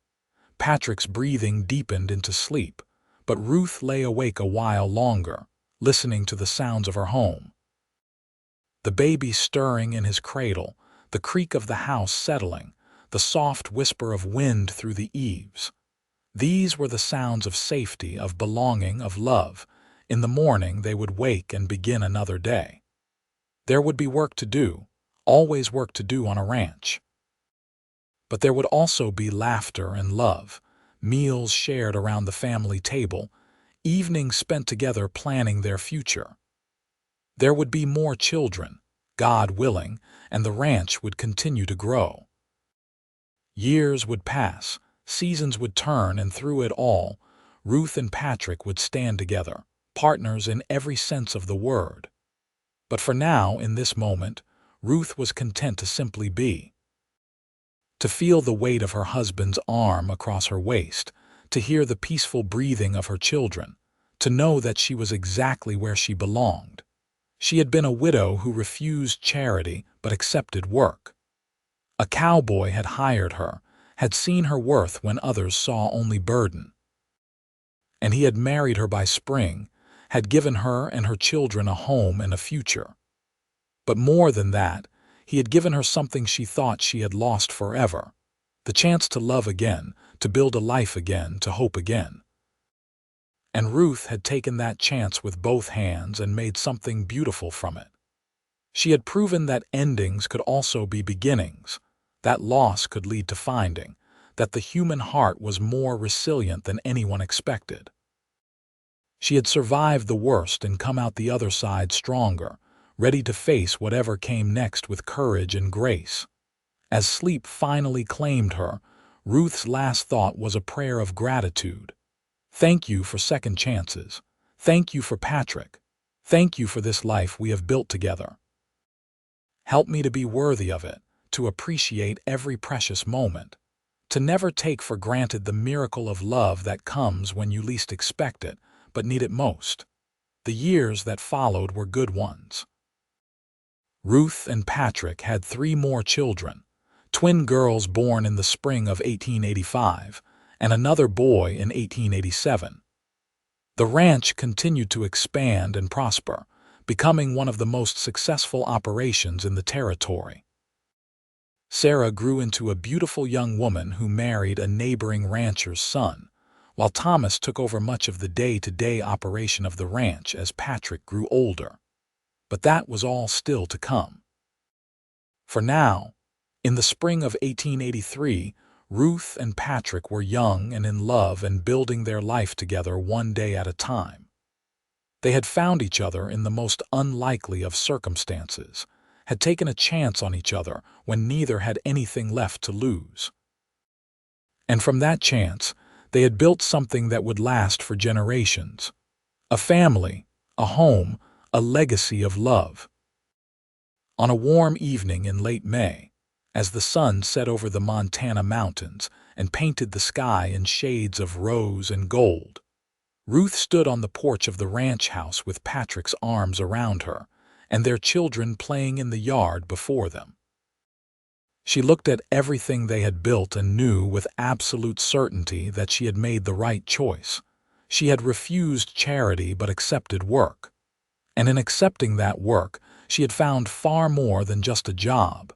S1: Patrick's breathing deepened into sleep, but Ruth lay awake a while longer, listening to the sounds of her home. The baby stirring in his cradle, the creak of the house settling, the soft whisper of wind through the eaves. These were the sounds of safety, of belonging, of love. In the morning they would wake and begin another day. There would be work to do, always work to do on a ranch. But there would also be laughter and love, meals shared around the family table, evenings spent together planning their future. There would be more children, God willing, and the ranch would continue to grow. Years would pass, seasons would turn, and through it all, Ruth and Patrick would stand together, partners in every sense of the word. But for now, in this moment, Ruth was content to simply be. To feel the weight of her husband's arm across her waist, to hear the peaceful breathing of her children, to know that she was exactly where she belonged. She had been a widow who refused charity but accepted work. A cowboy had hired her, had seen her worth when others saw only burden. And he had married her by spring, had given her and her children a home and a future. But more than that, he had given her something she thought she had lost forever, the chance to love again, to build a life again, to hope again. And Ruth had taken that chance with both hands and made something beautiful from it. She had proven that endings could also be beginnings, that loss could lead to finding, that the human heart was more resilient than anyone expected. She had survived the worst and come out the other side stronger, ready to face whatever came next with courage and grace. As sleep finally claimed her, Ruth's last thought was a prayer of gratitude. Thank you for second chances. Thank you for Patrick. Thank you for this life we have built together. Help me to be worthy of it, to appreciate every precious moment, to never take for granted the miracle of love that comes when you least expect it, but need it most. The years that followed were good ones. Ruth and Patrick had 3 more children, twin girls born in the spring of 1885, and another boy in 1887. The ranch continued to expand and prosper, becoming one of the most successful operations in the territory. Sarah grew into a beautiful young woman who married a neighboring rancher's son, while Thomas took over much of the day-to-day operation of the ranch as Patrick grew older. But that was all still to come. For now, in the spring of 1883, Ruth and Patrick were young and in love and building their life together one day at a time. They had found each other in the most unlikely of circumstances, had taken a chance on each other when neither had anything left to lose. And from that chance, they had built something that would last for generations. A family, a home, a legacy of love. On a warm evening in late May, as the sun set over the Montana mountains and painted the sky in shades of rose and gold, Ruth stood on the porch of the ranch house with Patrick's arms around her and their children playing in the yard before them. She looked at everything they had built and knew with absolute certainty that she had made the right choice. She had refused charity but accepted work. And in accepting that work, she had found far more than just a job.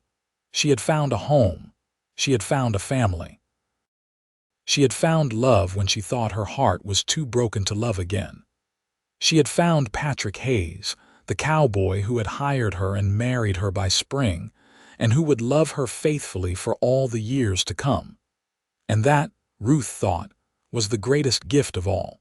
S1: She had found a home. She had found a family. She had found love when she thought her heart was too broken to love again. She had found Patrick Hayes, the cowboy who had hired her and married her by spring, and who would love her faithfully for all the years to come. And that, Ruth thought, was the greatest gift of all.